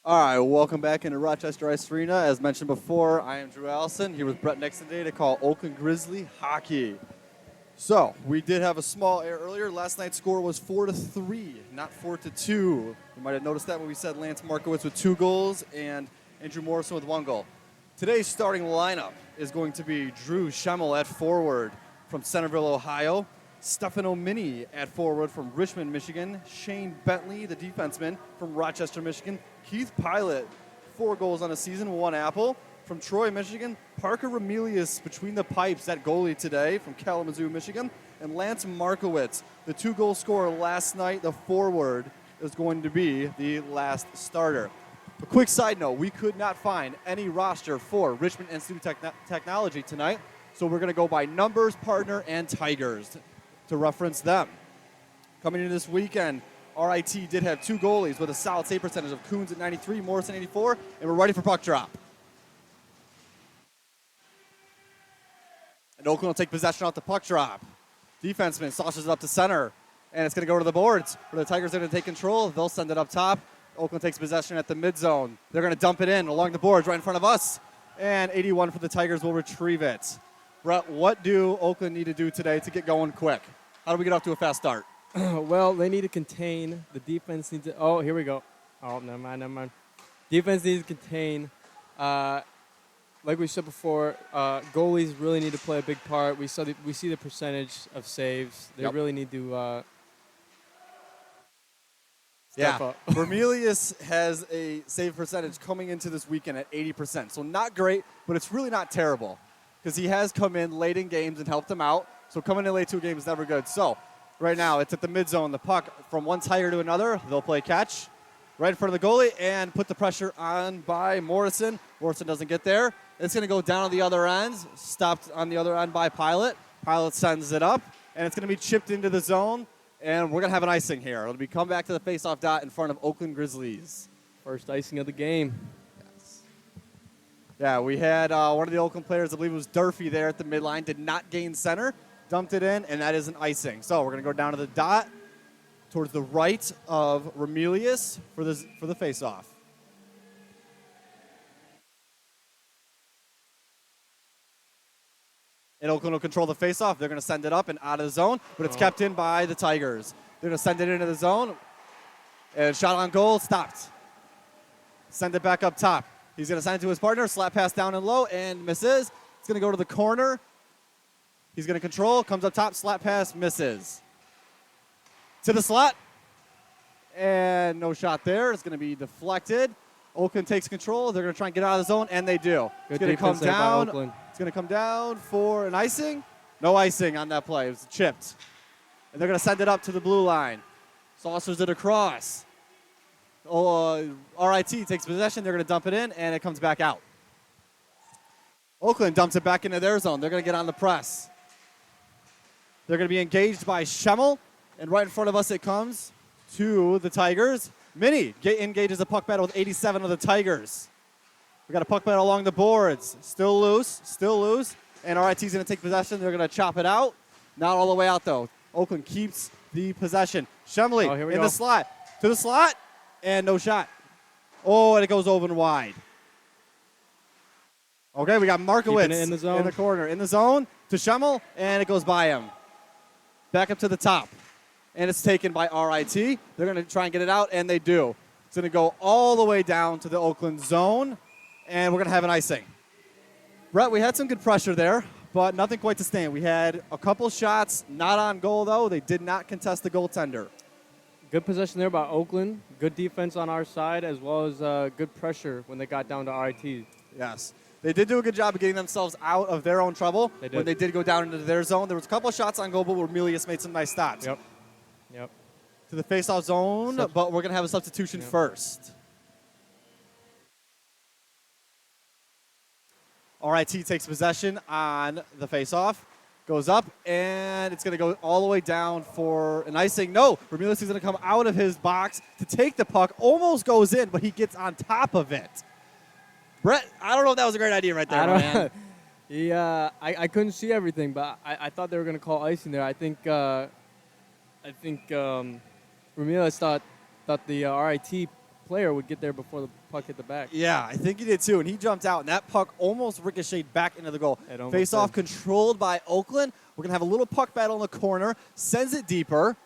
All right, welcome back into Rochester Ice Arena. As mentioned before, I am Drew Allison here with Brett Nixon today to call Oakland Grizzly hockey. So we did have a small error earlier. Last night's score was 4-3, not 4-2. You might have noticed that when we said Lance Markowitz with 2 goals and Andrew Morrison with 1 goal. Today's starting lineup is going to be Drew Schemmel at forward from Centerville, Ohio. Stefano Mini at forward from Richmond, Michigan. Shane Bentley, the defenseman from Rochester, Michigan. Keith Pilot, 4 goals on the season, 1 apple. From Troy, Michigan. Parker Remelius between the pipes at goalie today from Kalamazoo, Michigan. And Lance Markowitz, the 2-goal scorer last night, the forward, is going to be the last starter. A quick side note, we could not find any roster for Richmond Institute of Technology tonight, so we're going to go by numbers, partner, and Tigers to reference them. Coming into this weekend, RIT did have 2 goalies with a solid save percentage of Coons at 93, Morrison 84, and we're ready for puck drop. And Oakland will take possession off the puck drop. Defenseman sauces it up to center, and it's going to go to the boards, where the Tigers are going to take control. They'll send it up top. Oakland takes possession at the mid-zone. They're going to dump it in along the boards right in front of us, and 81 for the Tigers will retrieve it. Brett, what do Oakland need to do today to get going quick? How do we get off to a fast start? Well, they need to contain. The defense needs to. Oh, here we go. Oh, never mind. Defense needs to contain. Like we said before, goalies really need to play a big part. We see the percentage of saves. They really need to step up. Remelius has a save percentage coming into this weekend at 80%. So not great, but it's really not terrible because he has come in late in games and helped them out. So coming in late to a game is never good. So right now it's at the mid zone. The puck from one Tiger to another. They'll play catch right in front of the goalie and put the pressure on by Morrison. Morrison doesn't get there. It's going to go down on the other end. Stopped on the other end by Pilot. Pilot sends it up, and it's going to be chipped into the zone. And we're going to have an icing here. It'll be come back to the faceoff dot in front of Oakland Grizzlies. First icing of the game. Yes. Yeah, we had one of the Oakland players, I believe it was Durfee there at the midline, did not gain center, dumped it in, and that is an icing. So we're going to go down to the dot towards the right of Remelius for the faceoff. And Oakland will control the faceoff. They're going to send it up and out of the zone, but it's kept in by the Tigers. They're going to send it into the zone, and shot on goal, stopped. Send it back up top. He's going to send it to his partner, slap pass down and low, and misses. It's going to go to the corner. He's going to control, comes up top, slap pass, misses. To the slot, and no shot there. It's going to be deflected. Oakland takes control. They're going to try and get out of the zone, and they do. Good it's going to come down. Oakland. It's going to come down for an icing. No icing on that play. It was chipped. And they're going to send it up to the blue line. Saucers it across. RIT takes possession. They're going to dump it in, and it comes back out. Oakland dumps it back into their zone. They're going to get on the press. They're going to be engaged by Schemmel, and right in front of us it comes to the Tigers. Mini engages a puck battle with 87 of the Tigers. We got a puck battle along the boards. Still loose. And RIT's going to take possession. They're going to chop it out. Not all the way out, though. Oakland keeps the possession. Schemmel in the slot. To the slot. And no shot. Oh, and it goes over and wide. Okay, we got Markowitz in the zone. In the corner. In the zone to Schemmel, and it goes by him. Back up to the top. And it's taken by RIT. They're going to try and get it out, and they do. It's going to go all the way down to the Oakland zone, and we're going to have an icing. Brett, we had some good pressure there, but nothing quite to stand. We had a couple shots, not on goal, though. They did not contest the goaltender. Good possession there by Oakland. Good defense on our side, as well as good pressure when they got down to RIT. Yes. They did do a good job of getting themselves out of their own trouble. They did. When they did go down into their zone. There was a couple of shots on goal, but Remelius made some nice stops. Yep. To the face-off zone, but we're going to have a substitution first. RIT takes possession on the face-off, goes up, and it's going to go all the way down for an icing. No, Remelius is going to come out of his box to take the puck, almost goes in, but he gets on top of it. Brett, I don't know if that was a great idea right there, man. Yeah, I couldn't see everything, but I thought they were going to call icing there. I think Remelius thought the RIT player would get there before the puck hit the back. Yeah, I think he did too, and he jumped out, and that puck almost ricocheted back into the goal. Face-off controlled by Oakland. We're going to have a little puck battle in the corner, sends it deeper,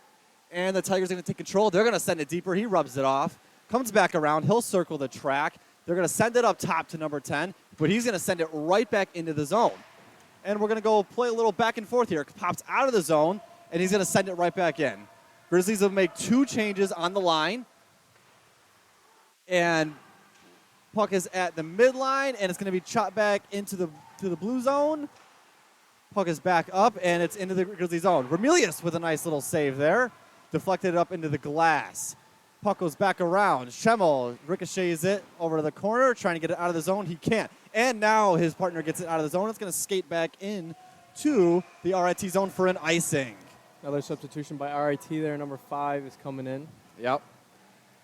and the Tigers are going to take control. They're going to send it deeper. He rubs it off, comes back around. He'll circle the track. They're going to send it up top to number 10, but he's going to send it right back into the zone. And we're going to go play a little back and forth here. It pops out of the zone, and he's going to send it right back in. Grizzlies will make 2 changes on the line. And puck is at the midline, and it's going to be chopped back into the blue zone. Puck is back up, and it's into the Grizzly zone. Remelius with a nice little save there. Deflected it up into the glass. Puck goes back around. Schemmel ricochets it over to the corner, trying to get it out of the zone. He can't. And now his partner gets it out of the zone. It's going to skate back in to the RIT zone for an icing. Another substitution by RIT there. Number 5 is coming in. Yep.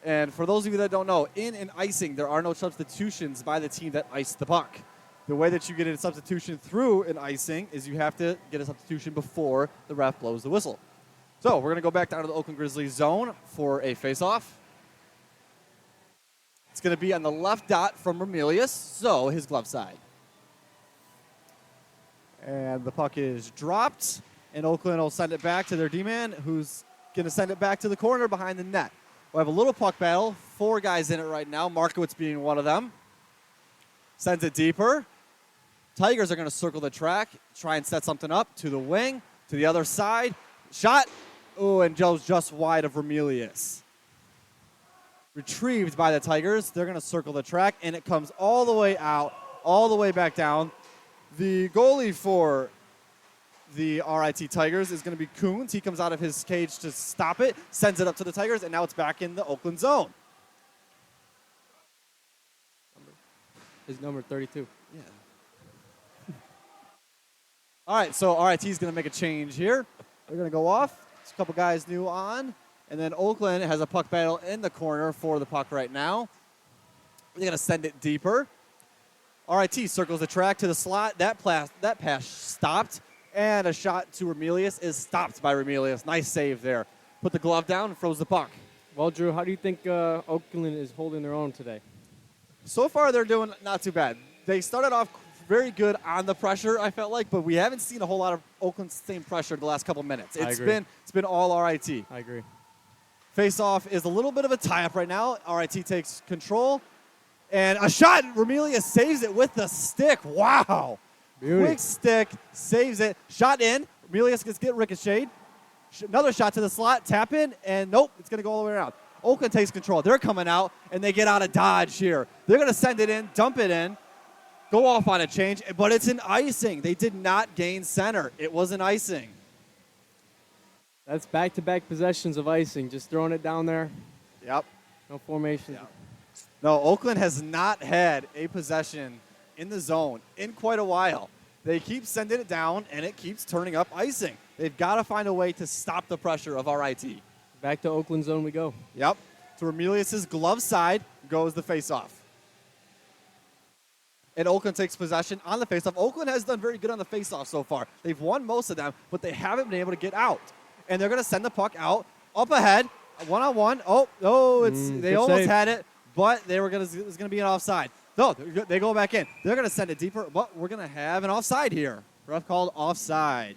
And for those of you that don't know, in an icing, there are no substitutions by the team that iced the puck. The way that you get a substitution through an icing is you have to get a substitution before the ref blows the whistle. So we're going to go back down to the Oakland Grizzlies zone for a face-off. It's going to be on the left dot from Remelius, so his glove side. And the puck is dropped, and Oakland will send it back to their D-man, who's going to send it back to the corner behind the net. We'll have a little puck battle. 4 guys in it right now, Markowitz being one of them. Sends it deeper. Tigers are going to circle the track, try and set something up to the wing, to the other side. Shot. Oh, and Joe's just wide of Remelius. Retrieved by the Tigers. They're going to circle the track, and it comes all the way out, all the way back down. The goalie for the RIT Tigers is going to be Coons. He comes out of his cage to stop it, sends it up to the Tigers, and now it's back in the Oakland zone. His number 32. Yeah. All right, so RIT is going to make a change here. They're going to go off. There's a couple guys new on. And then Oakland has a puck battle in the corner for the puck right now. They're going to send it deeper. RIT circles the track to the slot. That pass stopped. And a shot to Remelius is stopped by Remelius. Nice save there. Put the glove down and froze the puck. Well, Drew, how do you think Oakland is holding their own today? So far, they're doing not too bad. They started off very good on the pressure, I felt like, but we haven't seen a whole lot of Oakland's same pressure the last couple minutes. It's been all RIT. I agree. Face-off is a little bit of a tie-up right now. RIT takes control. And a shot. Remelius saves it with the stick. Wow. Beauty. Quick stick. Saves it. Shot in. Remelius gets ricocheted. Another shot to the slot. Tap in. And nope. It's going to go all the way around. Oakland takes control. They're coming out, and they get out of dodge here. They're going to send it in, dump it in, go off on a change, but it's an icing. They did not gain center. It was an icing. That's back-to-back possessions of icing, just throwing it down there. Yep. No formation. Yep. No, Oakland has not had a possession in the zone in quite a while. They keep sending it down, and it keeps turning up icing. They've got to find a way to stop the pressure of RIT. Back to Oakland zone we go. Yep. To Remelius' glove side goes the face-off. And Oakland takes possession on the face-off. Oakland has done very good on the face-off so far. They've won most of them, but they haven't been able to get out. And they're going to send the puck out, up ahead, one-on-one. They almost had it, but it was going to be an offside. No, they go back in. They're going to send it deeper, but we're going to have an offside here. Ref called offside.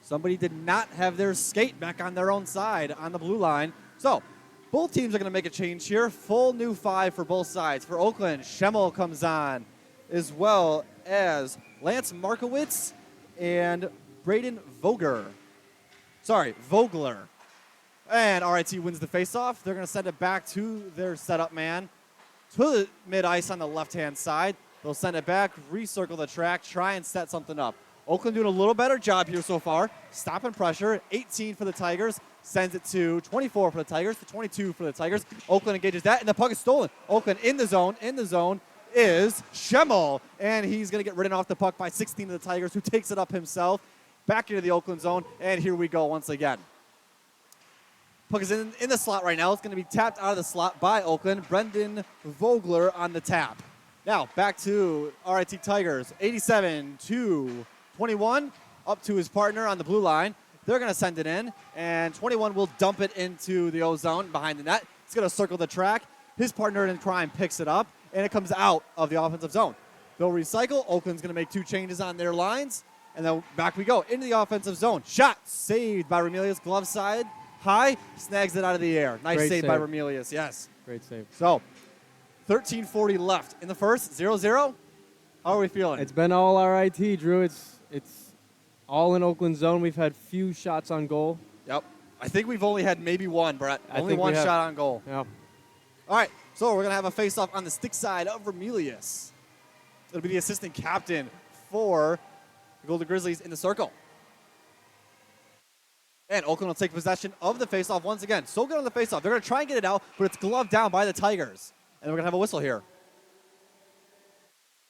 Somebody did not have their skate back on their own side on the blue line. So both teams are going to make a change here. Full new 5 for both sides. For Oakland, Schemmel comes on, as well as Lance Markowitz and Braden Vogler. And RIT wins the faceoff. They're going to send it back to their setup man to the mid-ice on the left-hand side. They'll send it back, recircle the track, try and set something up. Oakland doing a little better job here so far. Stopping pressure. 18 for the Tigers. Sends it to 24 for the Tigers, to 22 for the Tigers. Oakland engages that, and the puck is stolen. Oakland in the zone. In the zone is Schemmel, and he's going to get ridden off the puck by 16 of the Tigers, who takes it up himself. Back into the Oakland zone, and here we go once again. Puck is in the slot right now. It's going to be tapped out of the slot by Oakland. Brendan Vogler on the tap. Now, back to RIT Tigers. 87-21, up to his partner on the blue line. They're going to send it in, and 21 will dump it into the O-zone behind the net. It's going to circle the track. His partner in crime picks it up, and it comes out of the offensive zone. They'll recycle. Oakland's going to make 2 changes on their lines, and then back we go into the offensive zone. Shot saved by Remelius. Glove side high, snags it out of the air. Nice save by Remelius, yes. Great save. So 13:40 left in the first, 0-0. How are we feeling? It's been all RIT, Drew. It's all in Oakland zone. We've had few shots on goal. Yep. I think we've only had maybe one, Brett. Only one shot on goal. Yeah. All right, so we're going to have a face-off on the stick side of Remelius. It'll be the assistant captain for the Golden Grizzlies in the circle. And Oakland will take possession of the face-off once again. So good on the face-off. They're going to try and get it out, but it's gloved down by the Tigers. And we're going to have a whistle here.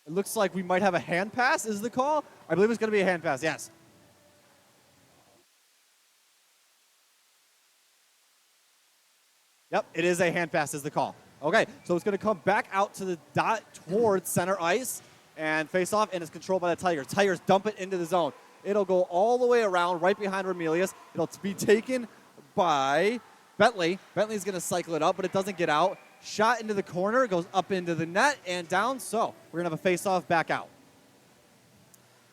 It looks like we might have a hand pass is the call. I believe it's going to be a hand pass, yes. Yep, it is a hand pass is the call. Okay, so it's going to come back out to the dot towards center ice and face off, and it's controlled by the Tigers. Tigers dump it into the zone. It'll go all the way around right behind Remelius. It'll be taken by Bentley. Bentley's going to cycle it up, but it doesn't get out. Shot into the corner, goes up into the net and down. So we're going to have a face-off back out.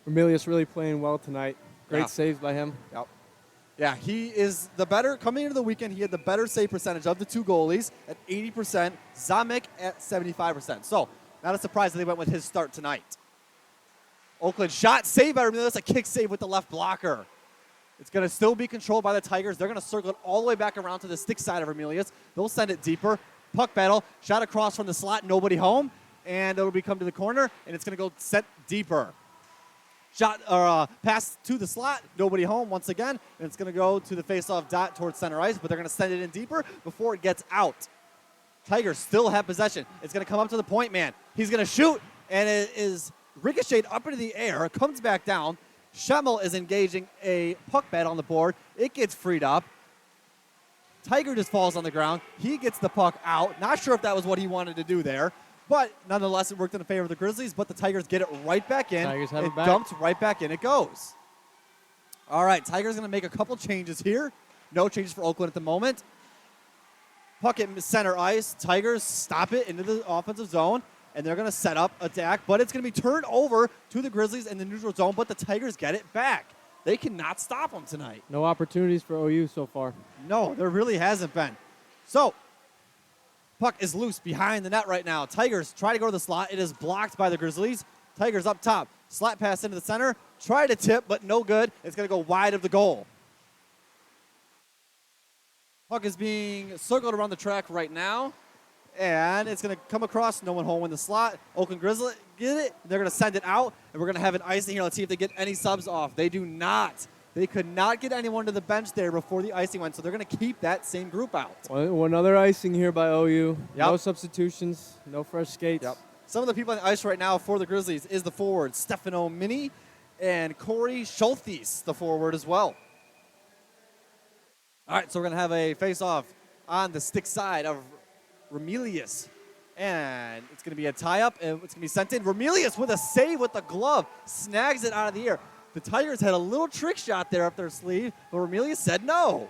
Remelius really playing well tonight. Great saves by him. Yep. Yeah, he is the better. Coming into the weekend, he had the better save percentage of the 2 goalies at 80%. Zamek at 75%. So not a surprise that they went with his start tonight. Oakland shot, saved by Remelius, a kick save with the left blocker. It's going to still be controlled by the Tigers. They're going to circle it all the way back around to the stick side of Remelius. They'll send it deeper. Puck battle, shot across from the slot, nobody home. And it'll be come to the corner, and it's going to go set deeper. Shot or pass to the slot, nobody home once again, and it's going to go to the face-off dot towards center ice, but they're going to send it in deeper before it gets out. Tigers still have possession. It's going to come up to the point man. He's going to shoot, and it is ricocheted up into the air. It comes back down. Schemmel is engaging a puck bat on the board. It gets freed up. Tiger just falls on the ground. He gets the puck out. Not sure if that was what he wanted to do there. But nonetheless, it worked in favor of the Grizzlies, but the Tigers get it right back in. Tigers have it it back. Dumped right back in. It goes. All right, Tigers going to make a couple changes here. No changes for Oakland at the moment. Puck at center ice. Tigers stop it into the offensive zone, and they're going to set up attack, but it's going to be turned over to the Grizzlies in the neutral zone, but the Tigers get it back. They cannot stop them tonight. No opportunities for OU so far. No, there really hasn't been. So, puck is loose behind the net right now. Tigers try to go to the slot. It is blocked by the Grizzlies. Tigers up top. Slap pass into the center. Try to tip, but no good. It's going to go wide of the goal. Puck is being circled around the track right now. And it's going to come across. No one home in the slot. Oakland Grizzlies get it. They're going to send it out. And we're going to have an icing here. Let's see if they get any subs off. They do not. They could not get anyone to the bench there before the icing went, so they're going to keep that same group out. One other icing here by OU. Yep. No substitutions, no fresh skates. Yep. Some of the people on the ice right now for the Grizzlies is the forward, Stefano Mini, and Corey Schulthes, the forward as well. All right, so we're going to have a face-off on the stick side of Remelius. And it's going to be a tie-up, and it's going to be sent in. Remelius with a save with the glove, snags it out of the air. The Tigers had a little trick shot there up their sleeve, but Remelius said no.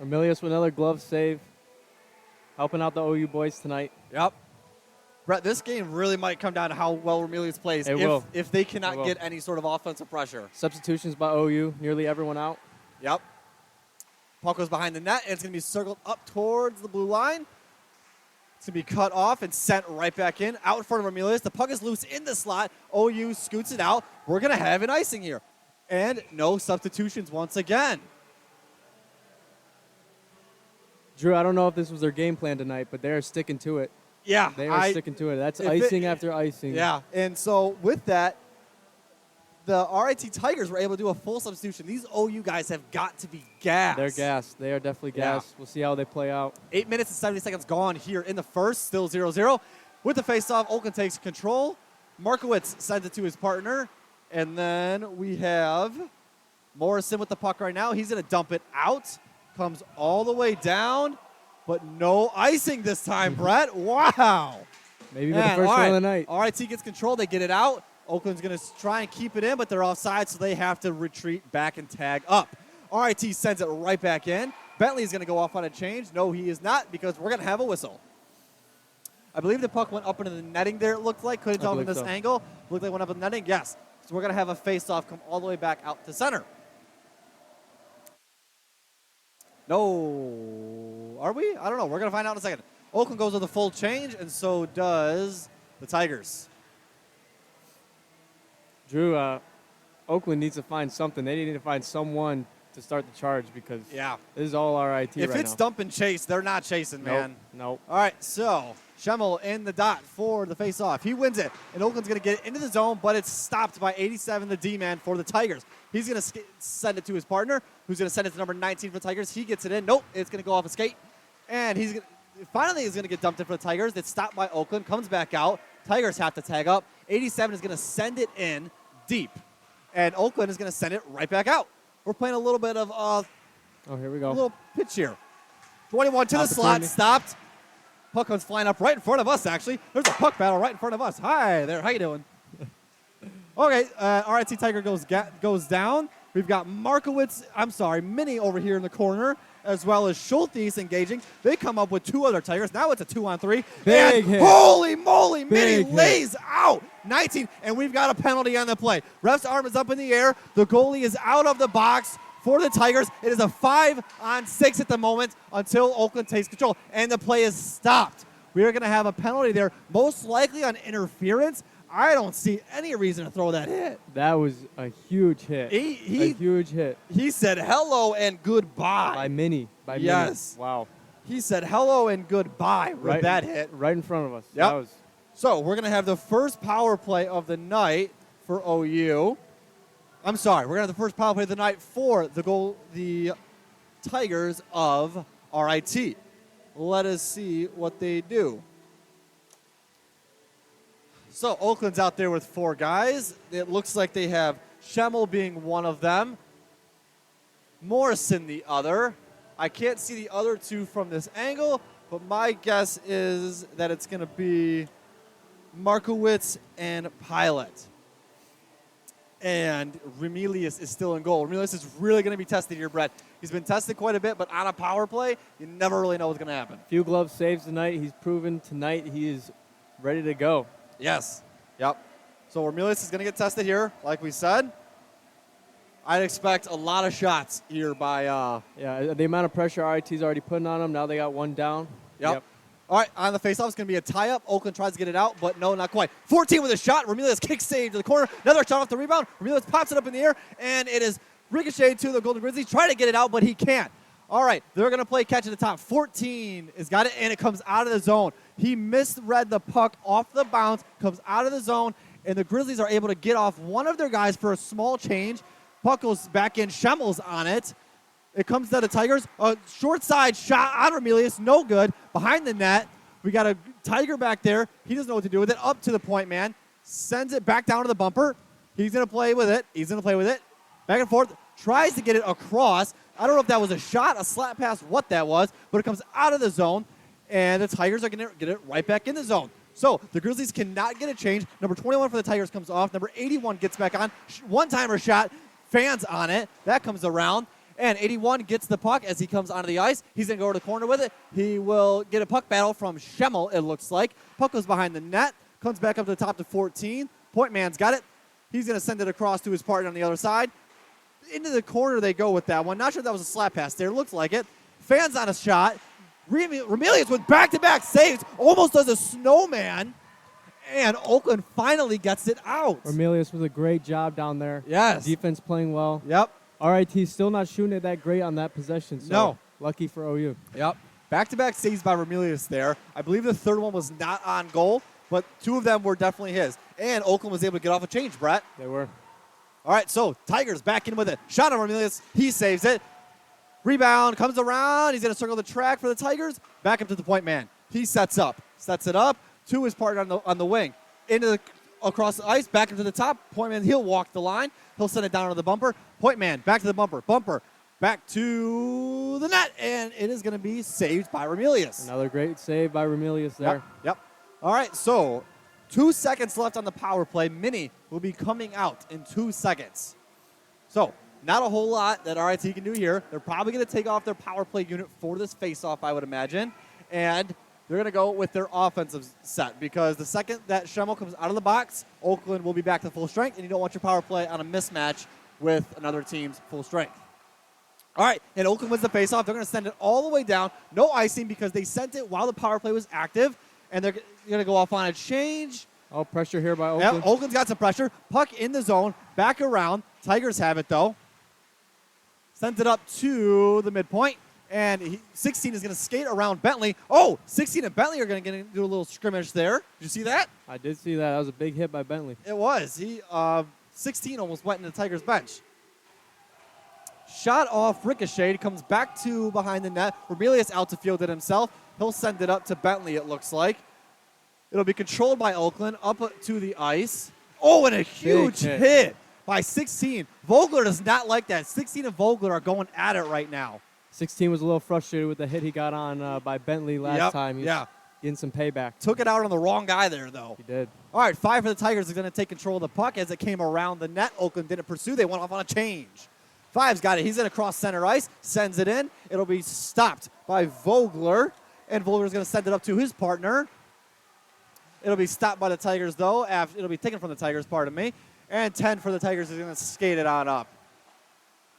Remelius with another glove save, helping out the OU boys tonight. Yep. Brett, this game really might come down to how well Remelius plays if they cannot get any sort of offensive pressure. Substitutions by OU, nearly everyone out. Yep. Puck goes behind the net, and it's going to be circled up towards the blue line. It's going to be cut off and sent right back in, out in front of Remelius. The puck is loose in the slot. OU scoots it out. We're going to have an icing here. And no substitutions once again. Drew, I don't know if this was their game plan tonight, but they're sticking to it. Yeah. They are sticking to it. That's icing after icing. Yeah, and so with that, the RIT Tigers were able to do a full substitution. These OU guys have got to be gassed. They're gassed. They are definitely gassed. Yeah. We'll see how they play out. 8 minutes and 70 seconds gone here in the first, still 0-0. With the faceoff, Oakland takes control. Markowitz sends it to his partner. And then we have Morrison with the puck right now. He's going to dump it out. Comes all the way down, but no icing this time, Brett. Wow. Maybe for the first one of the night. RIT gets control. They get it out. Oakland's going to try and keep it in, but they're offside, so they have to retreat back and tag up. RIT sends it right back in. Bentley is going to go off on a change. No, he is not, because we're going to have a whistle. I believe the puck went up into the netting there, it looked like. Couldn't tell from this angle. Looked like it went up in the netting. Yes. So we're going to have a face-off come all the way back out to center. No. Are we? I don't know. We're going to find out in a second. Oakland goes with a full change, and so does the Tigers. Drew, Oakland needs to find something. They need to find someone to start the charge, because yeah, this is all RIT right now. If it's dump and chase, they're not chasing, man. Nope. All right, so Schemmel in the dot for the face-off. He wins it, and Oakland's going to get it into the zone, but it's stopped by 87, the D-man for the Tigers. He's going to send it to his partner, who's going to send it to number 19 for the Tigers. He gets it in. Nope, it's going to go off a skate. And finally he's going to get dumped in for the Tigers. It's stopped by Oakland, comes back out. Tigers have to tag up. 87 is going to send it in deep, and Oakland is going to send it right back out. We're playing a little bit of oh, here we go. A little pitch here. 21 to the slot, stopped. Puck comes flying up right in front of us, actually. There's a puck battle right in front of us. Hi there, how you doing? Okay, RIT Tiger goes down. We've got Mini over here in the corner, as well as Schultes engaging. They come up with two other Tigers. Now it's a 2-on-3. Big hit. Holy moly, Mini Big lays out. 19, and we've got a penalty on the play. Ref's arm is up in the air. The goalie is out of the box for the Tigers. It is a 5-on-6 at the moment until Oakland takes control, and the play is stopped. We are going to have a penalty there, most likely on interference. I don't see any reason to throw that hit. That was a huge hit. A huge hit. He said hello and goodbye. By Mini. Yes. Mini. Wow. He said hello and goodbye with that hit. Right in front of us. Yep. So we're going to have the first power play of the night for OU. I'm sorry. We're going to have the first power play of the night for the Tigers of RIT. Let us see what they do. So Oakland's out there with 4 guys. It looks like they have Schemmel being one of them, Morrison the other. I can't see the other 2 from this angle, but my guess is that it's going to be Markowitz and Pilot. And Remelius is still in goal. Remelius is really going to be tested here, Brett. He's been tested quite a bit, but on a power play, you never really know what's going to happen. Few glove saves tonight. He's proven tonight he is ready to go. Yes. Yep. So Remelius is going to get tested here, like we said. I'd expect a lot of shots here by... yeah, the amount of pressure RIT's already putting on them. Now they got one down. Yep. All right, on the faceoff, it's going to be a tie-up. Oakland tries to get it out, but no, not quite. 14 with a shot. Remelius kick save to the corner. Another shot off the rebound. Remelius pops it up in the air, and it is ricocheted to the Golden Grizzlies. Trying to get it out, but he can't. All right, they're going to play catch at the top. 14 has got it, and it comes out of the zone. He misread the puck off the bounce, comes out of the zone, and the Grizzlies are able to get off one of their guys for a small change. Puck goes back in. Schemmel's on it. It comes to the Tigers. A short side shot on Remelius, no good. Behind the net, we got a Tiger back there. He doesn't know what to do with it. Up to the point man. Sends it back down to the bumper. He's going to play with it. Back and forth. Tries to get it across. I don't know if that was a shot, a slap pass, what that was, but it comes out of the zone, and the Tigers are going to get it right back in the zone. So the Grizzlies cannot get a change. Number 21 for the Tigers comes off. Number 81 gets back on. One-timer shot. Fans on it. That comes around. And 81 gets the puck as he comes onto the ice. He's going to go to the corner with it. He will get a puck battle from Schemmel, it looks like. Puck goes behind the net. Comes back up to the top to 14. Point man's got it. He's going to send it across to his partner on the other side. Into the corner they go with that one. Not sure if that was a slap pass there. Looks like it. Fans on a shot. Remelius with back-to-back saves. Almost does a snowman. And Oakland finally gets it out. Remelius was a great job down there. Yes. Defense playing well. Yep. RIT still not shooting it that great on that possession. So no. Lucky for OU. Yep. Back-to-back saves by Remelius there. I believe the third one was not on goal, but 2 of them were definitely his. And Oakland was able to get off a change, Brett. They were. All right, so Tigers back in with it. Shot on Remelius. He saves it. Rebound comes around. He's going to circle the track for the Tigers. Back up to the point man. He sets it up to his partner on the wing. Across the ice, back into the top. Point man, he'll walk the line. He'll send it down to the bumper. Point man, back to the bumper. Bumper, back to the net. And it is going to be saved by Remelius. Another great save by Remelius there. Yep. All right, so 2 seconds left on the power play. Mini will be coming out in 2 seconds. So Not a whole lot that RIT can do here. They're probably going to take off their power play unit for this face-off, I would imagine. And they're going to go with their offensive set because the second that Schemmel comes out of the box, Oakland will be back to full strength, and you don't want your power play on a mismatch with another team's full strength. All right, and Oakland wins the face-off. They're going to send it all the way down. No icing because they sent it while the power play was active, and they're going to go off on a change. Oh, pressure here by Oakland. Yep, Oakland's got some pressure. Puck in the zone, back around. Tigers have it, though. Sends it up to the midpoint, and 16 is going to skate around Bentley. Oh, 16 and Bentley are going to do a little scrimmage there. Did you see that? I did see that. That was a big hit by Bentley. It was. 16 almost went into the Tigers' bench. Shot off, ricocheted, comes back to behind the net. Remelius out to field it himself. He'll send it up to Bentley, it looks like. It'll be controlled by Oakland, up to the ice. Oh, and a huge hit by 16. Vogler does not like that. 16 and Vogler are going at it right now. 16 was a little frustrated with the hit he got on by Bentley last time. He's getting some payback. Took it out on the wrong guy there, though. He did. All right, 5 for the Tigers is going to take control of the puck as it came around the net. Oakland didn't pursue. They went off on a change. 5's got it. He's going to cross center ice, sends it in. It'll be stopped by Vogler, and Vogler's going to send it up to his partner. It'll be stopped by the Tigers, though. It'll be taken from the Tigers, pardon me. And 10 for the Tigers is going to skate it on up.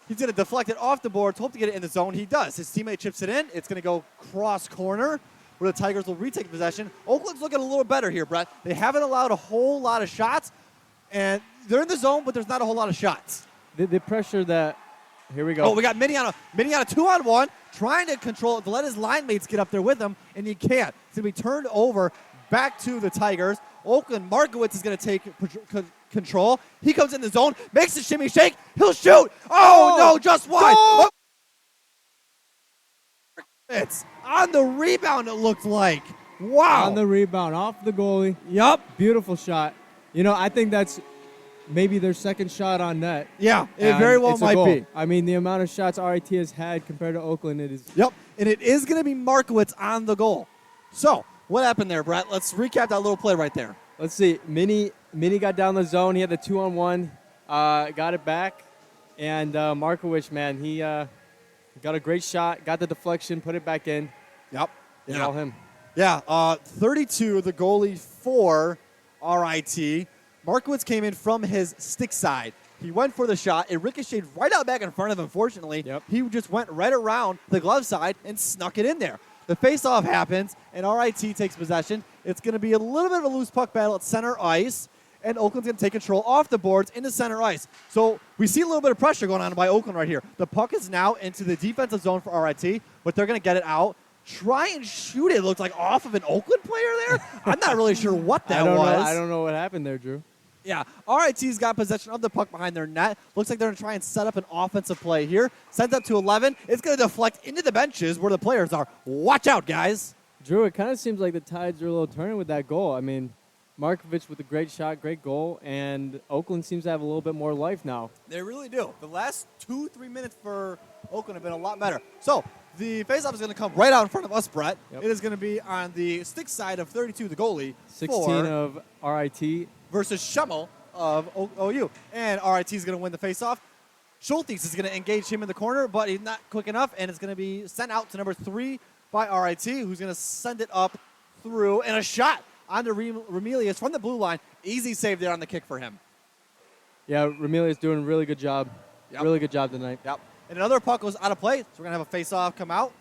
He's going to deflect it off the boards, hope to get it in the zone. He does. His teammate chips it in. It's going to go cross corner where the Tigers will retake possession. Oakland's looking a little better here, Brett. They haven't allowed a whole lot of shots, and they're in the zone, but there's not a whole lot of shots. The pressure that – here we go. Oh, we got Minnie on a 2-on-1, trying to control it, to let his line mates get up there with him, and he can't. It's going to be turned over back to the Tigers. Oakland, Markowitz is going to take control. He comes in the zone, makes the shimmy shake. He'll shoot. Oh, no, just wide. Oh. It's on the rebound, it looked like. Wow. On the rebound, off the goalie. Yup. Beautiful shot. You know, I think that's maybe their second shot on net. Yeah, it very well might be. I mean, the amount of shots RIT has had compared to Oakland, it is. Yep, and it is going to be Markowitz on the goal. So, what happened there, Brett? Let's recap that little play right there. Let's see. Minnie got down the zone. He had the 2-on-1, got it back. And Markowitz, man, he got a great shot, got the deflection, put it back in. Yep. It's all him. Yeah, 32, the goalie for RIT. Markowitz came in from his stick side. He went for the shot. It ricocheted right out back in front of him, fortunately. Yep. He just went right around the glove side and snuck it in there. The face-off happens, and RIT takes possession. It's going to be a little bit of a loose puck battle at center ice, and Oakland's going to take control off the boards into center ice. So we see a little bit of pressure going on by Oakland right here. The puck is now into the defensive zone for RIT, but they're going to get it out. Try and shoot it. It looks like off of an Oakland player there. I'm not really sure what that was. I don't know what happened there, Drew. Yeah, RIT's got possession of the puck behind their net. Looks like they're going to try and set up an offensive play here. Sends up to 11. It's going to deflect into the benches where the players are. Watch out, guys. Drew, it kind of seems like the Tides are a little turning with that goal. I mean, Markovich with a great shot, great goal, and Oakland seems to have a little bit more life now. They really do. The last 2-3 minutes for Oakland have been a lot better. So the faceoff is going to come right out in front of us, Brett. Yep. It is going to be on the stick side of 32, the goalie. 16 of RIT. Versus Schemmel of OU. And RIT is going to win the faceoff. Schultes is going to engage him in the corner, but he's not quick enough, and it's going to be sent out to number 3 by RIT, who's going to send it up through, and a shot onto Remelius from the blue line. Easy save there on the kick for him. Yeah, Remelius doing a really good job. Yep. Really good job tonight. Yep. And another puck goes out of play, so we're going to have a face-off come out.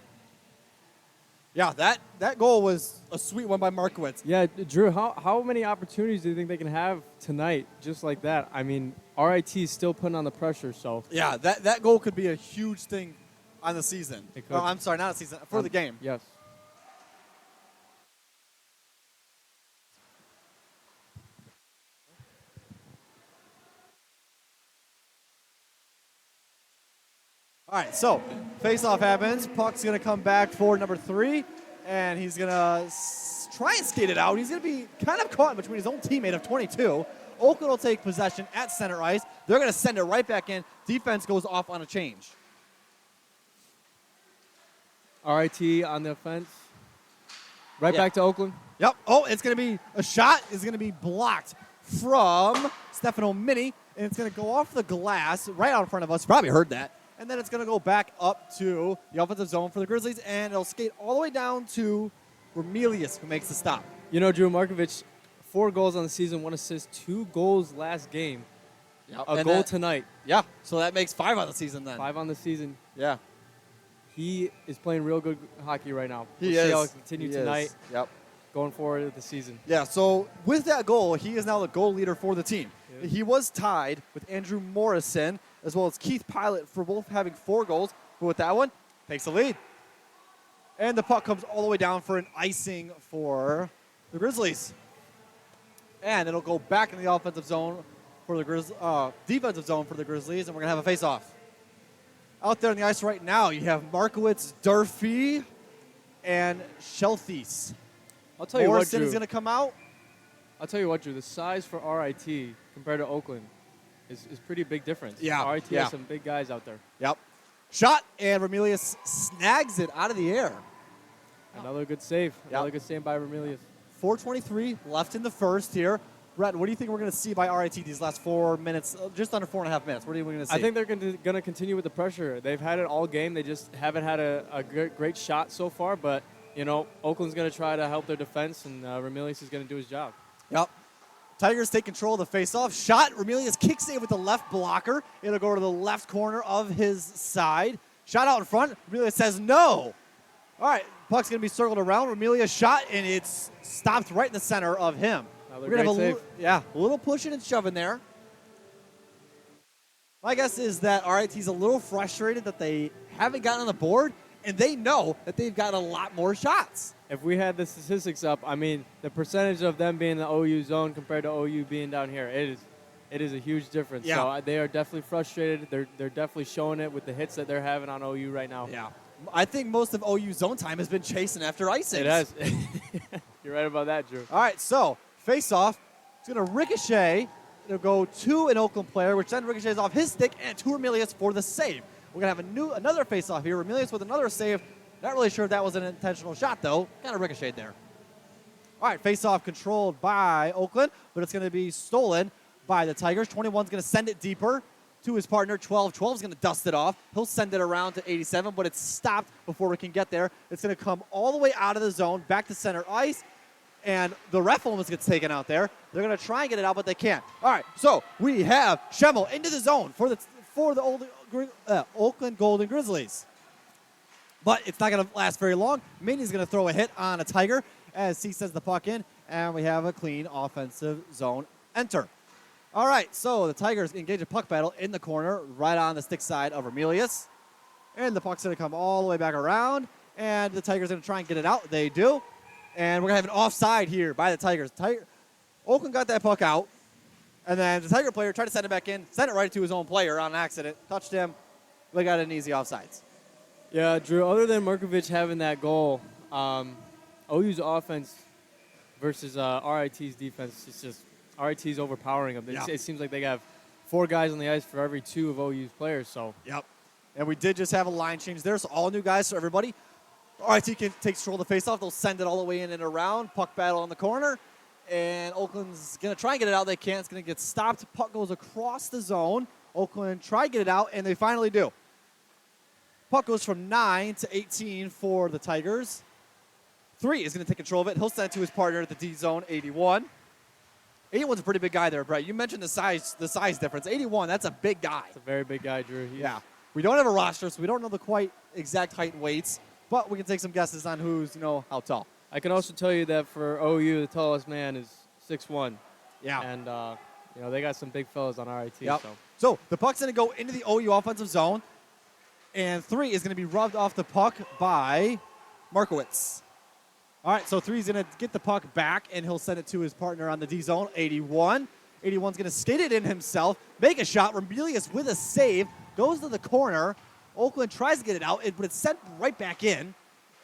Yeah, that goal was a sweet one by Markowitz. Yeah, Drew, how many opportunities do you think they can have tonight just like that? I mean, RIT is still putting on the pressure, so. Yeah, that goal could be a huge thing on the season. It could. Oh, I'm sorry, not a season, for the game. Yes. All right, so face-off happens. Puck's going to come back for number 3, and he's going to try and skate it out. He's going to be kind of caught between his own teammate of 22. Oakland will take possession at center ice. They're going to send it right back in. Defense goes off on a change. RIT on the offense. Right back to Oakland. Yep. Oh, it's going to be a shot is going to be blocked from Stefano Mini. and it's going to go off the glass right out in front of us. You probably heard that. And then it's going to go back up to the offensive zone for the Grizzlies, and it'll skate all the way down to Remelius, who makes the stop. You know, Drew Markovich, 4 goals on the season, 1 assist, 2 goals last game. Yep. A goal tonight. Yeah, so that makes 5 on the season then. 5 on the season. Yeah. He is playing real good hockey right now. We'll see how it continues tonight. Yep. Going forward with the season. Yeah, so with that goal, he is now the goal leader for the team. Yeah. He was tied with Andrew Morrison as well as Keith Pilot for both having 4 goals, but with that one, takes the lead. And the puck comes all the way down for an icing for the Grizzlies. And it'll go back in the offensive zone for the defensive zone for the Grizzlies, and we're going to have a face-off. Out there on the ice right now, you have Markowitz, Durfee, and Shelthies. I'll tell you Morrison what, is Drew. going to come out. I'll tell you what, Drew. The size for RIT compared to Oakland is pretty big difference. Yeah, RIT yeah. has some big guys out there. Yep. Shot, and Remelius snags it out of the air. Another good save. Yep. Another good save by Remelius. 4:23 left in the first here. Brett, what do you think we're going to see by RIT these last 4 minutes, just under 4.5 minutes? What are we going to see? I think they're going to continue with the pressure. They've had it all game. They just haven't had a great shot so far. But, you know, Oakland's going to try to help their defense, and Remelius is going to do his job. Yep. Tigers take control of the faceoff. Shot. Remelius kicks it with the left blocker. It'll go to the left corner of his side. Shot out in front. Remelius says no. All right. Puck's going to be circled around. Remelius shot, and it's stopped right in the center of him. Another We're gonna great have a little pushing and shoving there. My guess is that RIT's a little frustrated that they haven't gotten on the board, and they know that they've got a lot more shots. If we had the statistics up, I mean, the percentage of them being in the OU zone compared to OU being down here, it is a huge difference. Yeah. So they are definitely frustrated. They're definitely showing it with the hits that they're having on OU right now. Yeah. I think most of OU zone time has been chasing after icings. It has. You're right about that, Drew. All right, so face-off. It's going to ricochet. It'll go to an Oakland player, which then ricochets off his stick and to Remelius for the save. We're going to have another face-off here. Remelius with another save. Not really sure if that was an intentional shot, though. Kind of ricocheted there. All right, face-off controlled by Oakland, but it's going to be stolen by the Tigers. 21's going to send it deeper to his partner. 12 is going to dust it off. He'll send it around to 87, but it's stopped before we can get there. It's going to come all the way out of the zone, back to center ice, and the ref almost gets taken out there. They're going to try and get it out, but they can't. All right, so we have Schemmel into the zone for the Oakland Golden Grizzlies. But it's not going to last very long. Minnie's going to throw a hit on a Tiger as he sends the puck in, and we have a clean offensive zone enter. All right, so the Tigers engage a puck battle in the corner right on the stick side of Remelius. And the puck's going to come all the way back around, and the Tigers are going to try and get it out. They do. And we're going to have an offside here by the Tigers. Oakland got that puck out, and then the Tiger player tried to send it back in, sent it right to his own player on accident, touched him. They got an easy offsides. Yeah, Drew, other than Markovich having that goal, OU's offense versus RIT's defense, it's just RIT's overpowering them. Yeah. It seems like they have 4 guys on the ice for every 2 of OU's players. So. Yep. And we did just have a line change there, so all new guys for everybody. RIT can take control of the faceoff. They'll send it all the way in and around. Puck battle in the corner. And Oakland's going to try and get it out. They can't. It's going to get stopped. Puck goes across the zone. Oakland try to get it out, and they finally do. Puck goes from 9 to 18 for the Tigers. 3 is going to take control of it. He'll send it to his partner at the D zone, 81. 81's a pretty big guy there, Brett. You mentioned the size difference. 81, that's a big guy. It's a very big guy, Drew. Yeah. We don't have a roster, so we don't know the quite exact height and weights, but we can take some guesses on who's, how tall. I can also tell you that for OU, the tallest man is 6'1". Yeah. And, they got some big fellas on RIT. Yep. So. So the puck's going to go into the OU offensive zone, and 3 is going to be rubbed off the puck by Markowitz. All right, so 3 is going to get the puck back, and he'll send it to his partner on the D zone, 81. 81's going to skate it in himself, make a shot. Remelius with a save, goes to the corner. Oakland tries to get it out, but it's sent right back in.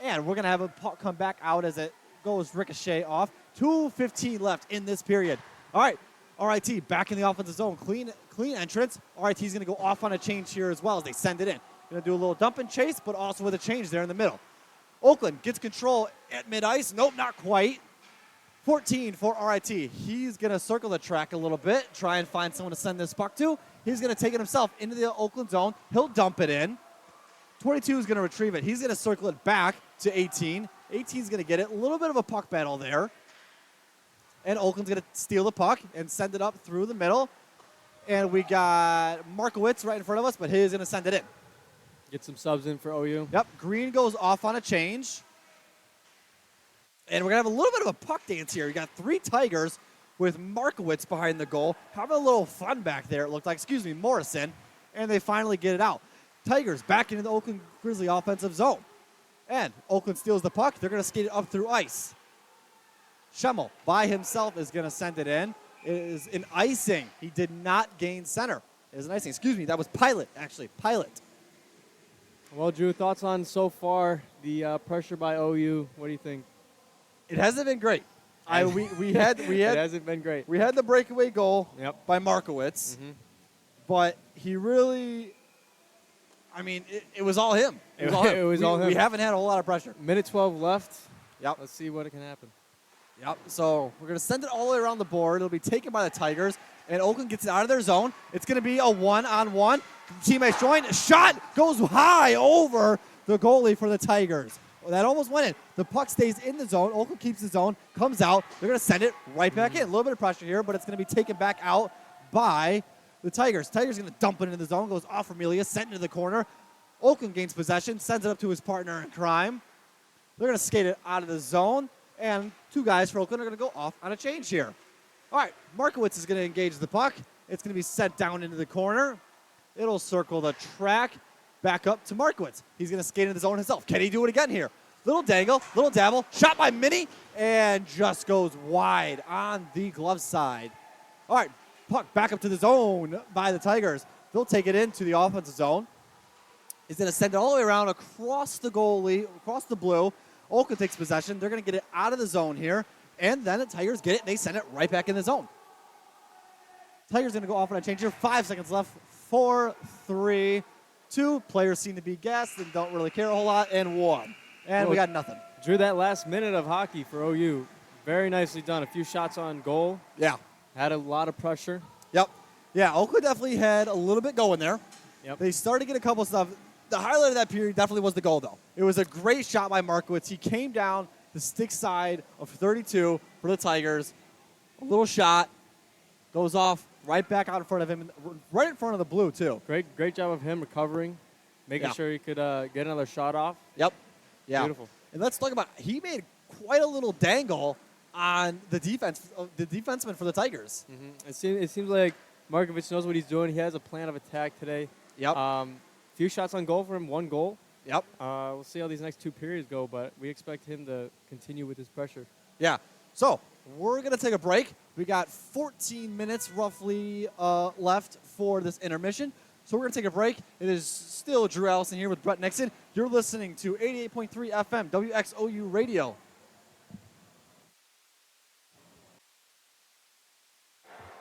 And we're going to have a puck come back out as it goes ricochet off. 2:15 left in this period. All right, RIT back in the offensive zone. Clean entrance. RIT's going to go off on a change here as well as they send it in. Going to do a little dump and chase, but also with a change there in the middle. Oakland gets control at mid-ice. Nope, not quite. 14 for RIT. He's going to circle the track a little bit, try and find someone to send this puck to. He's going to take it himself into the Oakland zone. He'll dump it in. 22 is going to retrieve it. He's going to circle it back to 18. 18 is going to get it. A little bit of a puck battle there. And Oakland's going to steal the puck and send it up through the middle. And we got Markowitz right in front of us, but he's going to send it in. Get some subs in for OU. Yep, Green goes off on a change. And we're going to have a little bit of a puck dance here. We got 3 Tigers with Markowitz behind the goal. Having a little fun back there, it looked like. Excuse me, Morrison. And they finally get it out. Tigers back into the Oakland Grizzly offensive zone. And Oakland steals the puck. They're going to skate it up through ice. Schemmel by himself is going to send it in. It is an icing. He did not gain center. It was an icing. Excuse me, that was Pilot, actually. Pilot. Well, Drew, thoughts on so far the pressure by OU? What do you think? It hasn't been great. We had It hasn't been great. We had the breakaway goal by Markowitz, but he really, I mean, it was all him. It was all him. We haven't had a whole lot of pressure. Minute 12 left. Yep. Let's see what can happen. Yep. So we're going to send it all the way around the board. It'll be taken by the Tigers, and Oakland gets it out of their zone. It's going to be a one-on-one. Teammates join. Shot goes high over the goalie for the Tigers. Well, that almost went in. The puck stays in the zone. Oakland keeps the zone, comes out. They're going to send it right back in. A little bit of pressure here, but it's going to be taken back out by the Tigers. Tigers going to dump it into the zone. Goes off from Amelia, sent into the corner. Oakland gains possession, sends it up to his partner in crime. They're going to skate it out of the zone, and 2 guys for Oakland are going to go off on a change here. All right, Markowitz is going to engage the puck. It's going to be sent down into the corner. It'll circle the track back up to Markowitz. He's going to skate into the zone himself. Can he do it again here? Little dangle, little dabble, shot by Minnie, and just goes wide on the glove side. All right, puck back up to the zone by the Tigers. They'll take it into the offensive zone. He's going to send it all the way around across the goalie, across the blue. Oakland takes possession. They're going to get it out of the zone here, and then the Tigers get it, and they send it right back in the zone. Tigers going to go off on a change here. 5 seconds left. 4, 3, 2. Players seem to be gassed and don't really care a whole lot, and 1. And we got nothing. Drew, that last minute of hockey for OU, very nicely done. A few shots on goal. Yeah. Had a lot of pressure. Yep. Yeah, Oakland definitely had a little bit going there. Yep. They started to get a couple of stuff. The highlight of that period definitely was the goal, though. It was a great shot by Markowitz. He came down the stick side of 32 for the Tigers. A little shot. Goes off right back out in front of him, right in front of the blue, too. Great job of him recovering, making sure he could get another shot off. Yep. Yeah. Beautiful. And let's talk about, he made quite a little dangle on the defense, the defenseman for the Tigers. It seems like Markovich knows what he's doing. He has a plan of attack today. Yep. Few shots on goal for him, 1 goal. Yep. We'll see how these next 2 periods go, but we expect him to continue with his pressure. Yeah. So we're going to take a break. We got 14 minutes roughly left for this intermission. So we're going to take a break. It is still Drew Allison here with Brett Nixon. You're listening to 88.3 FM, WXOU Radio.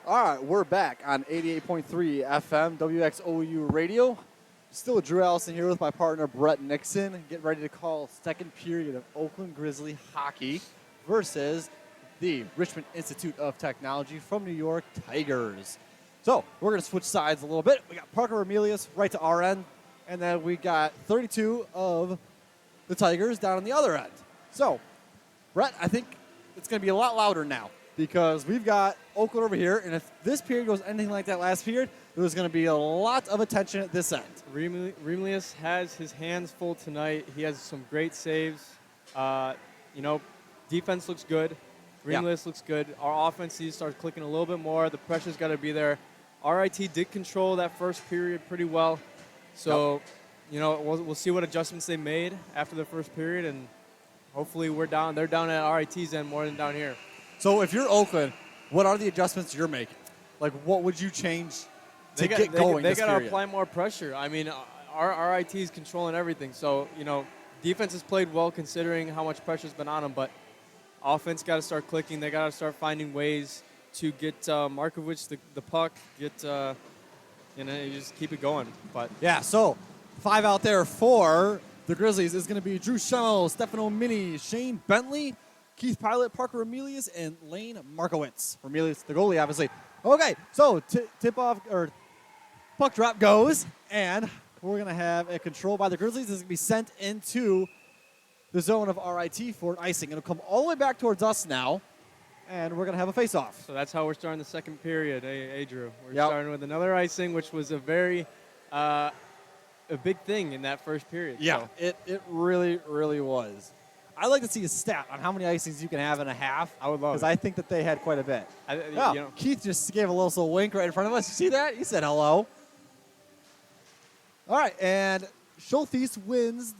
All right, we're back on 88.3 FM, WXOU Radio. Still Drew Allison here with my partner, Brett Nixon. Getting ready to call second period of Oakland Grizzly hockey versus the Richmond Institute of Technology from New York Tigers. So we're going to switch sides a little bit. We got Parker Emilius right to our end, and then we got 32 of the Tigers down on the other end. So, Brett, I think it's going to be a lot louder now because we've got Oakland over here, and if this period goes anything like that last period, there's going to be a lot of attention at this end. Remelius has his hands full tonight. He has some great saves. Defense looks good. Remelius looks good. Our offense needs to start clicking a little bit more. The pressure's got to be there. RIT did control that first period pretty well. So, we'll see what adjustments they made after the first period, and hopefully they're down at RIT's end more than down here. So if you're Oakland, what are the adjustments you're making? Like, what would you change to get going They this got to period? apply more pressure. I mean, our RIT is controlling everything. So, defense has played well considering how much pressure's been on them, but offense got to start clicking. They got to start finding ways to get Markovich the puck, you just keep it going. But yeah, so 5 out there for the Grizzlies is going to be Drew Schemmel, Stefano Mini, Shane Bentley, Keith Pilot, Parker Remelius, and Lane Markowitz. Remelius, the goalie, obviously. Okay, so tip off or puck drop goes, and we're going to have a control by the Grizzlies. This is going to be sent into the zone of RIT for icing. It'll come all the way back towards us now, and we're going to have a face-off. So that's how we're starting the second period, Drew. We're Yep. starting with another icing, which was a very a big thing in that first period. Yeah, So it really, really was. I'd like to see a stat on how many icings you can have in a half. I would love because it. I think that they had quite a bit. you know, Keith just gave a little wink right in front of us. You see that? He said hello. All right, and Schultheis wins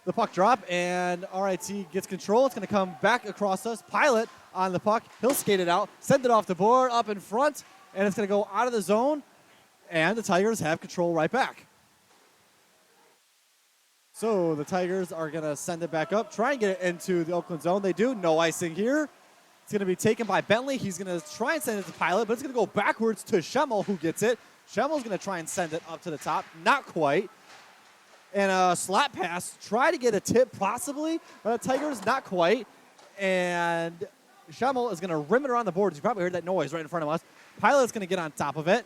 the puck drop, and RIT gets control. It's going to come back across us. Pilot on the puck. He'll skate it out, send it off the board, up in front, and it's going to go out of the zone, and the Tigers have control right back. So the Tigers are going to send it back up, try and get it into the Oakland zone. They do. No icing here. It's going to be taken by Bentley. He's going to try and send it to Pilot, but it's going to go backwards to Schemmel, who gets it. Schemmel's going to try and send it up to the top. Not quite. And a slap pass. Try to get a tip, possibly, but the Tigers, not quite. And Schemmel is going to rim it around the boards. You probably heard that noise right in front of us. Pilot's going to get on top of it.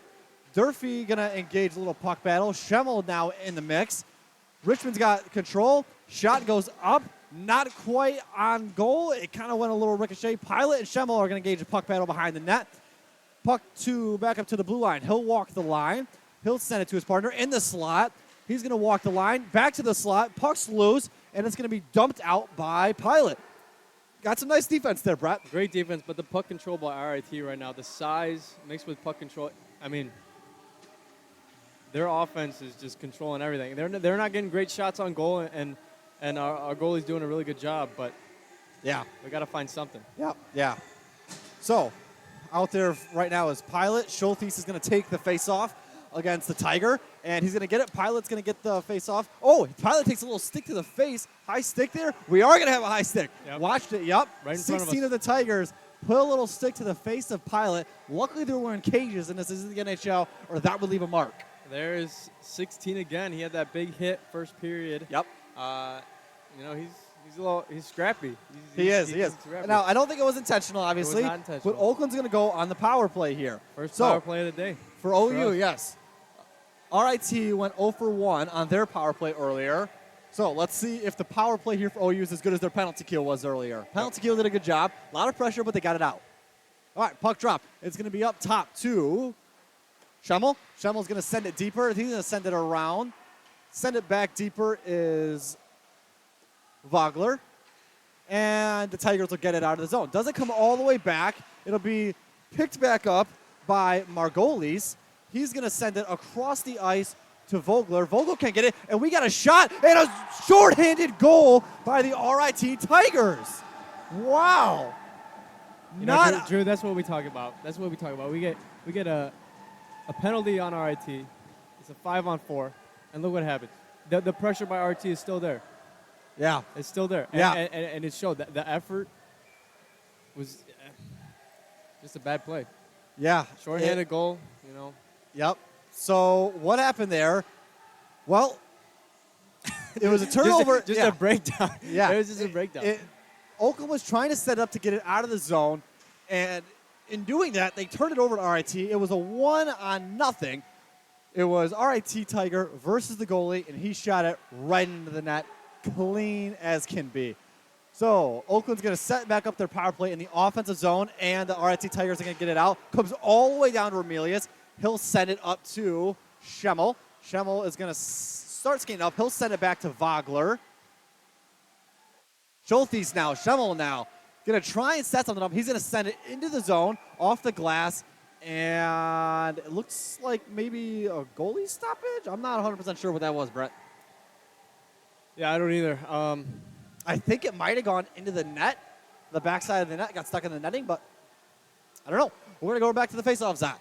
Durfee going to engage a little puck battle. Schemmel now in the mix. Richmond's got control. Shot goes up. Not quite on goal. It kind of went a little ricochet. Pilot and Schemmel are going to engage a puck battle behind the net. Puck back up to the blue line. He'll walk the line. He'll send it to his partner in the slot. He's going to walk the line. Back to the slot. Puck's loose, and it's going to be dumped out by Pilot. Got some nice defense there, Brett. great defense, but the puck control by RIT right now, the size mixed with puck control, I mean, their offense is just controlling everything. They're not getting great shots on goal, and our goalie's doing a really good job, but Yeah. we got to find something. Yeah. So, out there right now is Pilot. Schultheis is going to take the face-off against the Tiger, and he's going to get it. Pilot's going to get the face-off. Oh, Pilot takes a little stick to the face. High stick there. We are going to have a high stick. Yep. Watched it. Yep. Right in front of 16 us. of the Tigers put a little stick to the face of Pilot. Luckily, they're wearing cages, and this isn't the NHL, or that would leave a mark. There's 16 again. He had that big hit first period. Yep. He's scrappy. He is. scrappy. Now, I don't think it was intentional, obviously. not intentional. But Oakland's going to go on the power play here. First So, power play of the day. For OU, us. yes. RIT went 0 for 1 on their power play earlier. So let's see if the power play here for OU is as good as their penalty kill was earlier. Penalty kill did a good job. A lot of pressure, but they got it out. All right, puck drop. It's going to be up top to Schemmel. Schemmel's going to send it deeper. He's going to send it around. Send it back deeper is Vogler. And the Tigers will get it out of the zone. Doesn't come all the way back. It'll be picked back up by Margolis. He's going to send it across the ice to Vogler. Vogler can't get it, and we got a shot and a shorthanded goal by the RIT Tigers. Wow. Drew, that's what we talk about. We get a penalty on RIT. It's a 5-on-4, and look what happens. The pressure by RIT is still there. Yeah. It's still there. Yeah. And it showed that the effort was just a bad play. Yeah. Shorthanded goal, Yep. So what happened there? Well, it was a turnover. Just a breakdown. Yeah. It was just a breakdown. Oakland was trying to set up to get it out of the zone, and in doing that, they turned it over to RIT. It was a 1-0. It was RIT Tiger versus the goalie, and he shot it right into the net, clean as can be. So Oakland's going to set back up their power play in the offensive zone, and the RIT Tigers are going to get it out. Comes all the way down to Remelius. He'll send it up to Schemmel. Schemmel is going to start skating up. He'll send it back to Vogler. Schultheis now. Schemmel now. Going to try and set something up. He's going to send it into the zone, off the glass, and it looks like maybe a goalie stoppage. I'm not 100% sure what that was, Brett. Yeah, I don't either. I think it might have gone into the net. The backside of the net got stuck in the netting, but I don't know. We're going to go back to the face-off side.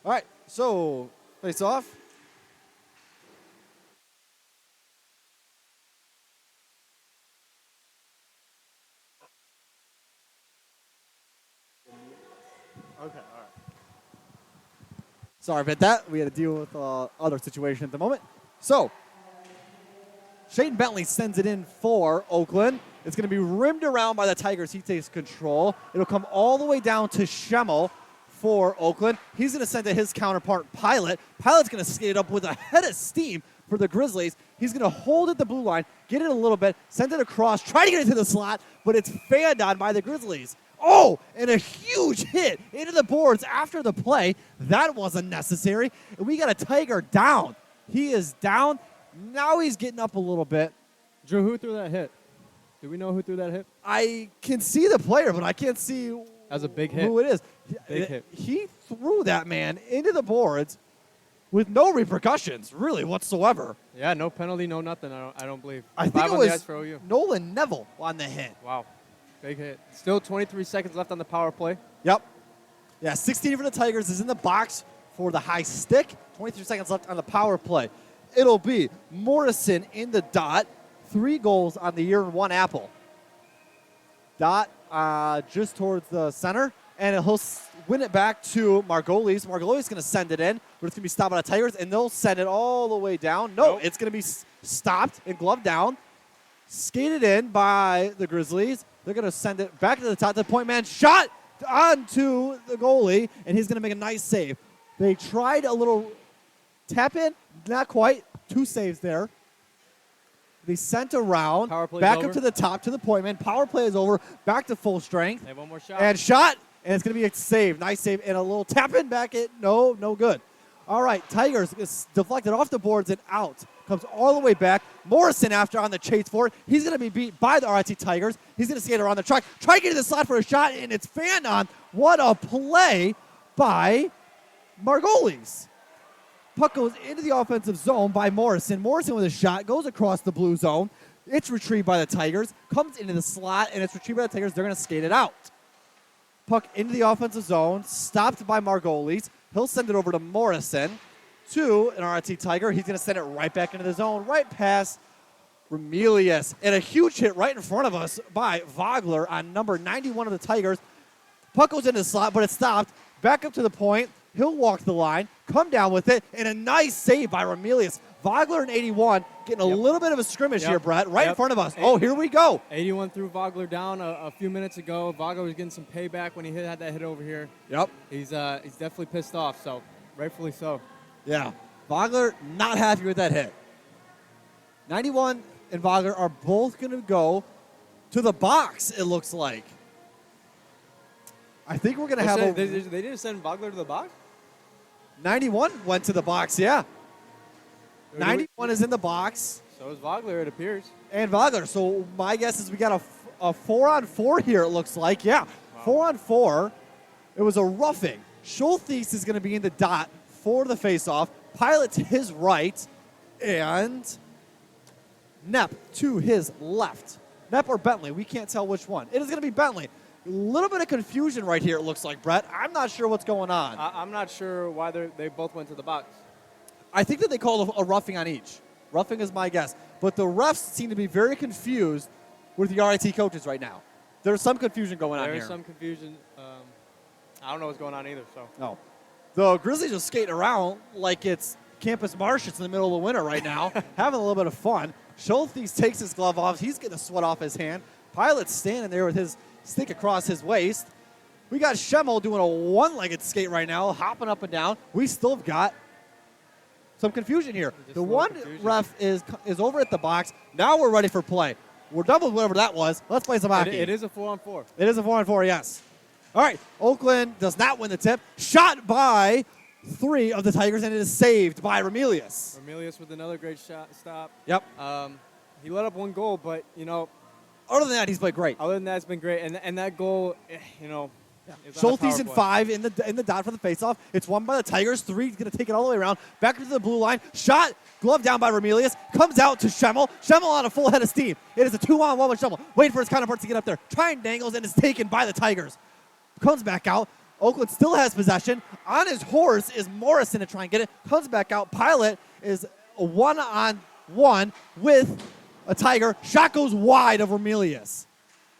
All right, so face-off. Okay, all right. Sorry about that. We had to deal with other situation at the moment. So, Shaden Bentley sends it in for Oakland. It's going to be rimmed around by the Tigers. He takes control. It'll come all the way down to Schemmel for Oakland. He's going to send to his counterpart, Pilot. Pilot's going to skate up with a head of steam for the Grizzlies. He's going to hold at the blue line, get it a little bit, send it across, try to get it to the slot, but it's fanned on by the Grizzlies. Oh, and a huge hit into the boards after the play. That wasn't necessary. And we got a Tiger down. He is down. Now he's getting up a little bit. Drew, who threw that hit? Do we know who threw that hit? I can see the player, but I can't see That was a big hit. who it is. Big hit. He threw that man into the boards with no repercussions, really, whatsoever. Yeah, no penalty, no nothing, I don't believe. I think 5 it on the ice was for OU. Nolan Neville on the hit. Wow, big hit. Still 23 seconds left on the power play. Yep. Yeah, 16 for the Tigers is in the box for the high stick. 23 seconds left on the power play. It'll be Morrison in the dot. 3 goals on the year and 1 apple. Dot just towards the center, and he'll win it back to Margolis. Margolis going to send it in, but it's going to be stopped by the Tigers, and they'll send it all the way down. No, it's going to be stopped and gloved down. Skated in by the Grizzlies. They're going to send it back to the top. The point man shot onto the goalie, and he's going to make a nice save. They tried a little tap in, not quite. 2 saves there. They sent around, back up to the top to the point man. Power play is over, back to full strength. They have one more shot. And shot, and it's going to be a save. Nice save, and a little tap in back in. No good. All right, Tigers is deflected off the boards and out. Comes all the way back. Morrison after on the chase for it. He's going to be beat by the RIT Tigers. He's going to skate around the track. Try to get to the slot for a shot, and it's fanned on. What a play by Margolis. Puck goes into the offensive zone by Morrison. Morrison with a shot, goes across the blue zone. It's retrieved by the Tigers, comes into the slot, and it's retrieved by the Tigers. They're going to skate it out. Puck into the offensive zone, stopped by Margolis. He'll send it over to Morrison to an RIT Tiger. He's going to send it right back into the zone, right past Remelius. And a huge hit right in front of us by Vogler on number 91 of the Tigers. Puck goes into the slot, but it's stopped. Back up to the point. He'll walk the line, come down with it, and a nice save by Remelius. Vogler and 81 getting a little bit of a scrimmage here, Brett, right in front of us. Oh, here we go. 81 threw Vogler down a few minutes ago. Vogler was getting some payback when he had that hit over here. Yep. He's definitely pissed off, so rightfully so. Yeah. Vogler not happy with that hit. 91 and Vogler are both going to go to the box, it looks like. I think we're going to have They didn't send Vogler to the box? 91 went to the box, yeah. 91 is in the box. So is Vogler, it appears. And Vogler. So my guess is we got a 4-on-4 here, it looks like. Yeah, wow. 4-on-4. It was a roughing. Schultheis is going to be in the dot for the faceoff. Pilot to his right. And Knepp to his left. Knepp or Bentley, we can't tell which one. It is going to be Bentley. A little bit of confusion right here, it looks like, Brett. I'm not sure what's going on. I'm not sure why they both went to the box. I think that they called a roughing on each. Roughing is my guess. But the refs seem to be very confused with the RIT coaches right now. There's some confusion going on here. There's some confusion. I don't know what's going on either. So no. The Grizzlies are skating around like it's Campus Marsh. It's in the middle of the winter right now, having a little bit of fun. Schultheis takes his glove off. He's getting the sweat off his hand. Pilot's standing there with his stick across his waist. We got Schemmel doing a one-legged skate right now, hopping up and down. We still have got some confusion here. The one ref is over at the box. Now we're ready for play. We're done with whatever that was. Let's play some hockey. It is a 4-on-4. It is a 4-on-4, yes. All right, Oakland does not win the tip. Shot by 3 of the Tigers, and it is saved by Remelius. Remelius with another great stop. Yep. He let up 1 goal, but, other than that, he's played great. Other than that, it's been great. And that goal, Yeah. Schultheis in 5 in the dot for the faceoff. It's won by the Tigers. 3 is going to take it all the way around. Back to the blue line. Shot, glove down by Remelius. Comes out to Schemmel. Schemmel on a full head of steam. It is a 2-on-1 with Schemmel. Waiting for his counterpart to get up there. Trying dangles, and it's taken by the Tigers. Comes back out. Oakland still has possession. On his horse is Morrison to try and get it. Comes back out. Pilot is a 1-on-1 with a Tiger. Shot goes wide of Remelius.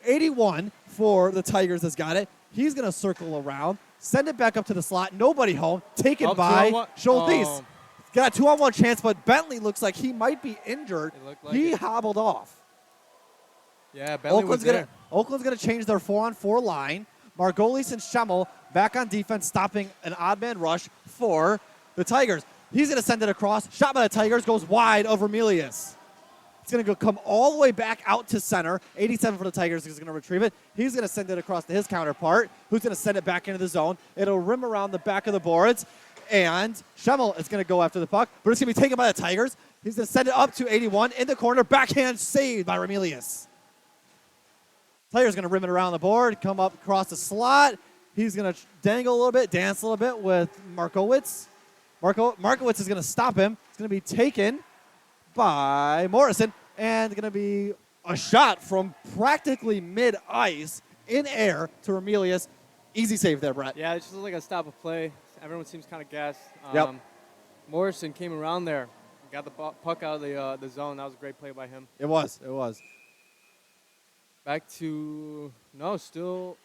81 for the Tigers has got it. He's going to circle around, send it back up to the slot. Nobody home. Taken by Schultheis. Got a 2-on-1 chance, but Bentley looks like he might be injured. He hobbled off. Yeah, Bentley was there. Oakland's gonna change their 4-on-4 line. Margolis and Schemmel back on defense, stopping an odd man rush for the Tigers. He's gonna send it across. Shot by the Tigers goes wide of Remelius. It's going to come all the way back out to center. 87 for the Tigers is going to retrieve it. He's going to send it across to his counterpart, who's going to send it back into the zone. It'll rim around the back of the boards, and Schemmel is going to go after the puck, but it's going to be taken by the Tigers. He's going to send it up to 81 in the corner. Backhand saved by Remelius. Tigers going to rim it around the board, come up across the slot. He's going to dangle a little bit, dance a little bit with Markowitz. Markowitz is going to stop him. It's going to be taken by Morrison, and going to be a shot from practically mid-ice in air to Remelius. Easy save there, Brett. Yeah, it's just like a stop of play. Everyone seems kind of gassed. Yep. Morrison came around there, got the puck out of the zone. That was a great play by him. It was. Back to, still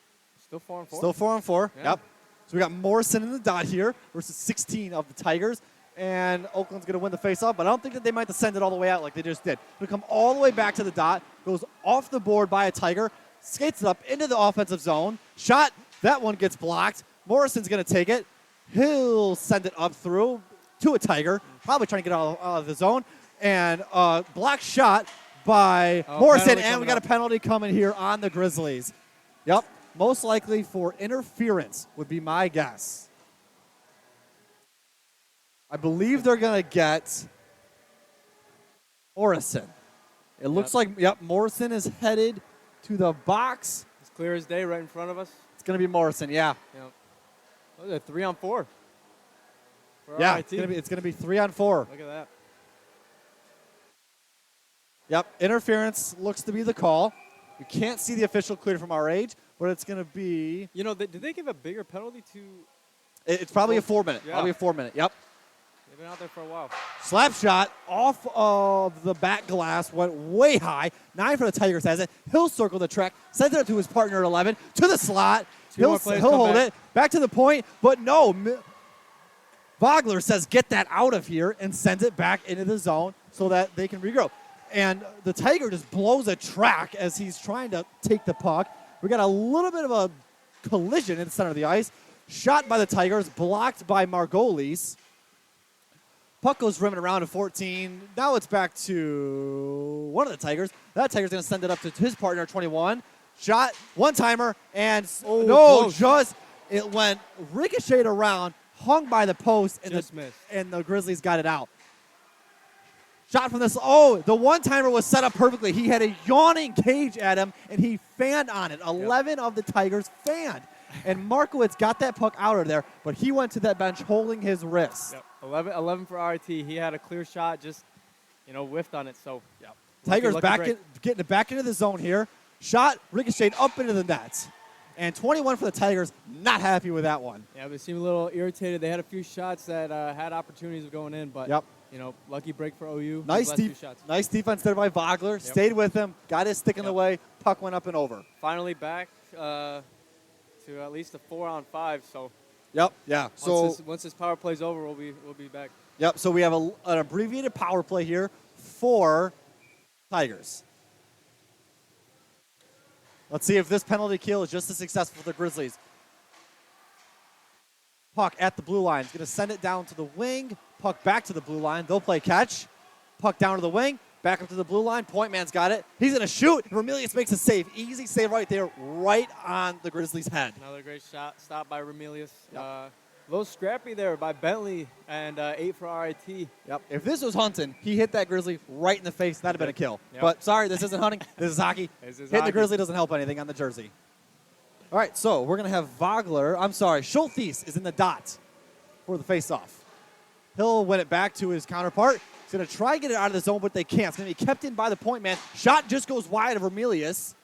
4-on-4. Still 4-on-4, Yeah. Yep. So we got Morrison in the dot here versus 16 of the Tigers. And Oakland's going to win the face-off, but I don't think that they might have send it all the way out like they just did. It'll come all the way back to the dot, goes off the board by a Tiger, skates it up into the offensive zone. Shot, that one gets blocked. Morrison's going to take it. He'll send it up through to a Tiger, probably trying to get out of the zone. And block shot by Morrison, and we got a penalty coming here on the Grizzlies. Yep, most likely for interference would be my guess. I believe they're going to get Morrison. It looks like, Morrison is headed to the box. It's clear as day right in front of us. It's going to be Morrison, yeah. Yep. Look at 3-on-4. For Yeah, RIT. it's going to be 3-on-4. Look at that. Yep, interference looks to be the call. We can't see the official clear from our age, but it's going to be. Did they give a bigger penalty to? It's probably a 4-minute. Yeah. Probably a 4-minute, yep. They've been out there for a while. Slap shot off of the back glass, went way high. 9 for the Tigers has it. He'll circle the track, sends it up to his partner at 11, to the slot. He'll hold it, back to the point, but no. Vogler says, get that out of here, and sends it back into the zone so that they can regroup. And the Tiger just blows a track as he's trying to take the puck. We got a little bit of a collision in the center of the ice. Shot by the Tigers, blocked by Margolis. Puck goes rimming around to 14. Now it's back to one of the Tigers. That Tiger's going to send it up to his partner, 21. Shot, one-timer, and it went ricocheted around, hung by the post, and the Grizzlies got it out. Shot from this. The one-timer was set up perfectly. He had a yawning cage at him, and he fanned on it. 11 of the Tigers fanned. And Markowitz got that puck out of there, but he went to that bench holding his wrist. Yep. 11 for RIT. He had a clear shot, just whiffed on it. So Tigers getting it back into the zone here. Shot ricocheted up into the net. And 21 for the Tigers, not happy with that one. Yeah, they seem a little irritated. They had a few shots that had opportunities of going in, but lucky break for OU. Nice defense there by Vogler. Yep. Stayed with him, got his stick in the way. Puck went up and over. Finally back to at least a 4-on-5. So. Yep. Yeah. Once this power play's over, we'll be back. Yep. So we have an abbreviated power play here for Tigers. Let's see if this penalty kill is just as successful for the Grizzlies. Puck at the blue line. He's going to send it down to the wing. Puck back to the blue line. They'll play catch. Puck down to the wing. Back up to the blue line. Point man's got it. He's going to shoot. Remelius makes a save. Easy save right there, right on the Grizzlies' head. Another great shot. Stop by Remelius. Yep. A little scrappy there by Bentley, and 8 for RIT. Yep. If this was hunting, he hit that Grizzly right in the face. That'd have been a kill. Yep. But sorry, this isn't hunting. This is hockey. Hitting the Grizzly doesn't help anything on the jersey. All right, so we're going to have Schultes is in the dot for the face-off. He'll win it back to his counterpart. He's going to try and get it out of the zone, but they can't. It's going to be kept in by the point man. Shot just goes wide of Remelius.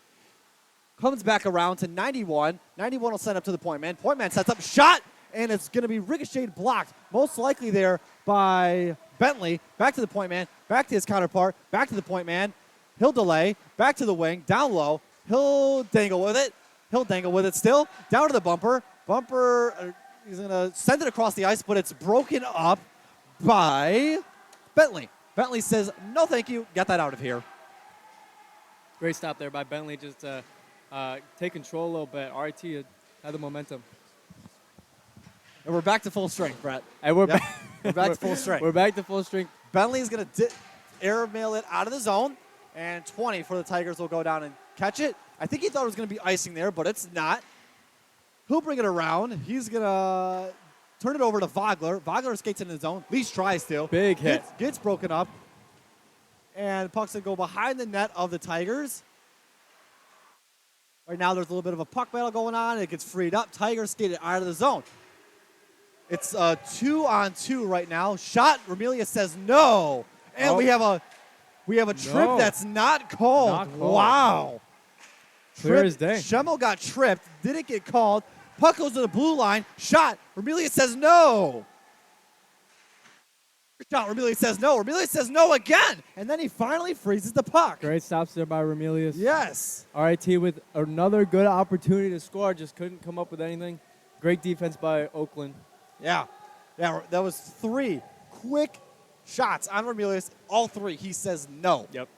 Comes back around to 91. 91 will send up to the point man. Point man sets up. Shot! And it's going to be ricocheted, blocked, most likely there by Bentley. Back to the point man, back to his counterpart, back to the point man. He'll delay, back to the wing, down low. He'll dangle with it. He'll dangle with it still. Down to the bumper. He's going to send it across the ice, but it's broken up by Bentley. Bentley says, no thank you, get that out of here. Great stop there by Bentley, just to take control a little bit. RIT had the momentum. And we're back to full strength, Brett. And we're Yep. back. We're back to full strength. We're back to full strength. Bentley's going to airmail it out of the zone, and 20 for the Tigers will go down and catch it. I think he thought it was going to be icing there, but it's not. He'll bring it around. He's going to turn it over to Vogler. Vogler skates in the zone. Least tries to. Big hit. Gets broken up. And puck's going to go behind the net of the Tigers. Right now there's a little bit of a puck battle going on. It gets freed up. Tigers skated out of the zone. It's 2-on-2 right now. Shot. Remelius says no. And we have a trip that's not called. Not called. Wow. Clear as day. Schemmel got tripped. Didn't get called. Puck goes to the blue line. Shot. Remelius says no. Shot. Remelius says no. Remelius says no again. And then he finally freezes the puck. Great stops there by Remelius. Yes. RIT with another good opportunity to score, just couldn't come up with anything. Great defense by Oakland. Yeah. That was 3 quick shots on Remelius. All 3. He says no. Yep.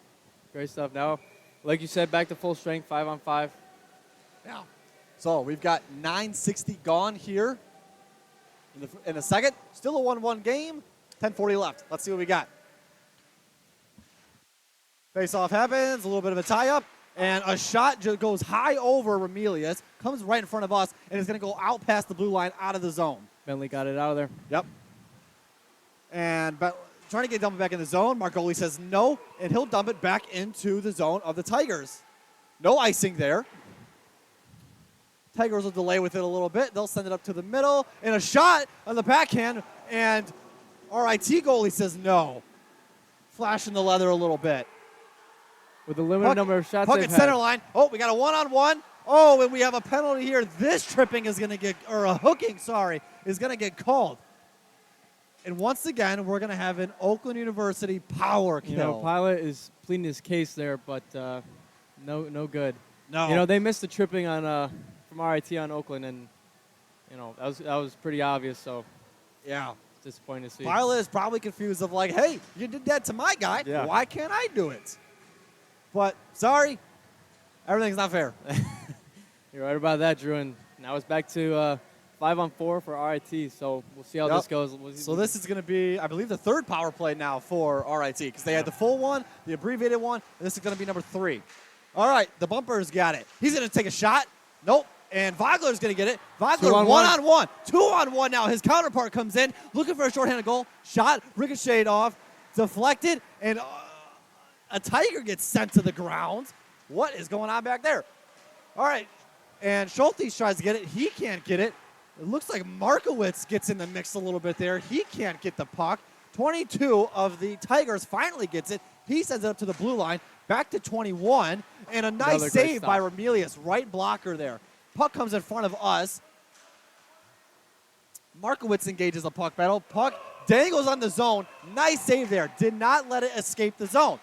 Great stuff. Now, like you said, back to full strength, 5-on-5. Yeah. So we've got 9:60 gone here in a second. Still a 1-1 game. 10:40 left. Let's see what we got. Face-off happens. A little bit of a tie-up. And a shot just goes high over Remelius. Comes right in front of us. And is going to go out past the blue line out of the zone. Bentley got it out of there. Yep. And trying to get dumped back in the zone. Margoli says no. And he'll dump it back into the zone of the Tigers. No icing there. Tigers will delay with it a little bit. They'll send it up to the middle. And a shot on the backhand. And RIT goalie says no. Flashing the leather a little bit. With a limited number of shots Puck they've at had. center line. Oh, we got a one-on-one. Oh, and we have a penalty here. This tripping is going to get, or a hooking, sorry, is going to get called. And once again, we're going to have an Oakland University power kill. You know, Pilot is pleading his case there, but no good. No. You know, they missed the tripping on from RIT on Oakland, and you know that was pretty obvious. So Yeah. it's disappointing to see. Pilot is probably confused of like, hey, you did that to my guy. Yeah. Why can't I do it? But sorry, everything's not fair. You're right about that, Drew. And now it's back to 5-on-4 for RIT. So we'll see how this goes. So this is going to be, I believe, the 3rd power play now for RIT because they had the full one, the abbreviated one, and this is going to be number 3. All right, the bumper's got it. He's going to take a shot. Nope. And Vogler's going to get it. Vogler 1-on-1. 2-on-1 now. His counterpart comes in, looking for a shorthanded goal. Shot, ricocheted off, deflected, and a Tiger gets sent to the ground. What is going on back there? All right. And Schultes tries to get it. He can't get it. It looks like Markowitz gets in the mix a little bit there. He can't get the puck. 22 of the Tigers finally gets it. He sends it up to the blue line. Back to 21. And a nice Another great save by Remelius. Right blocker there. Puck comes in front of us. Markowitz engages a puck battle. Puck dangles on the zone. Nice save there. Did not let it escape the zone.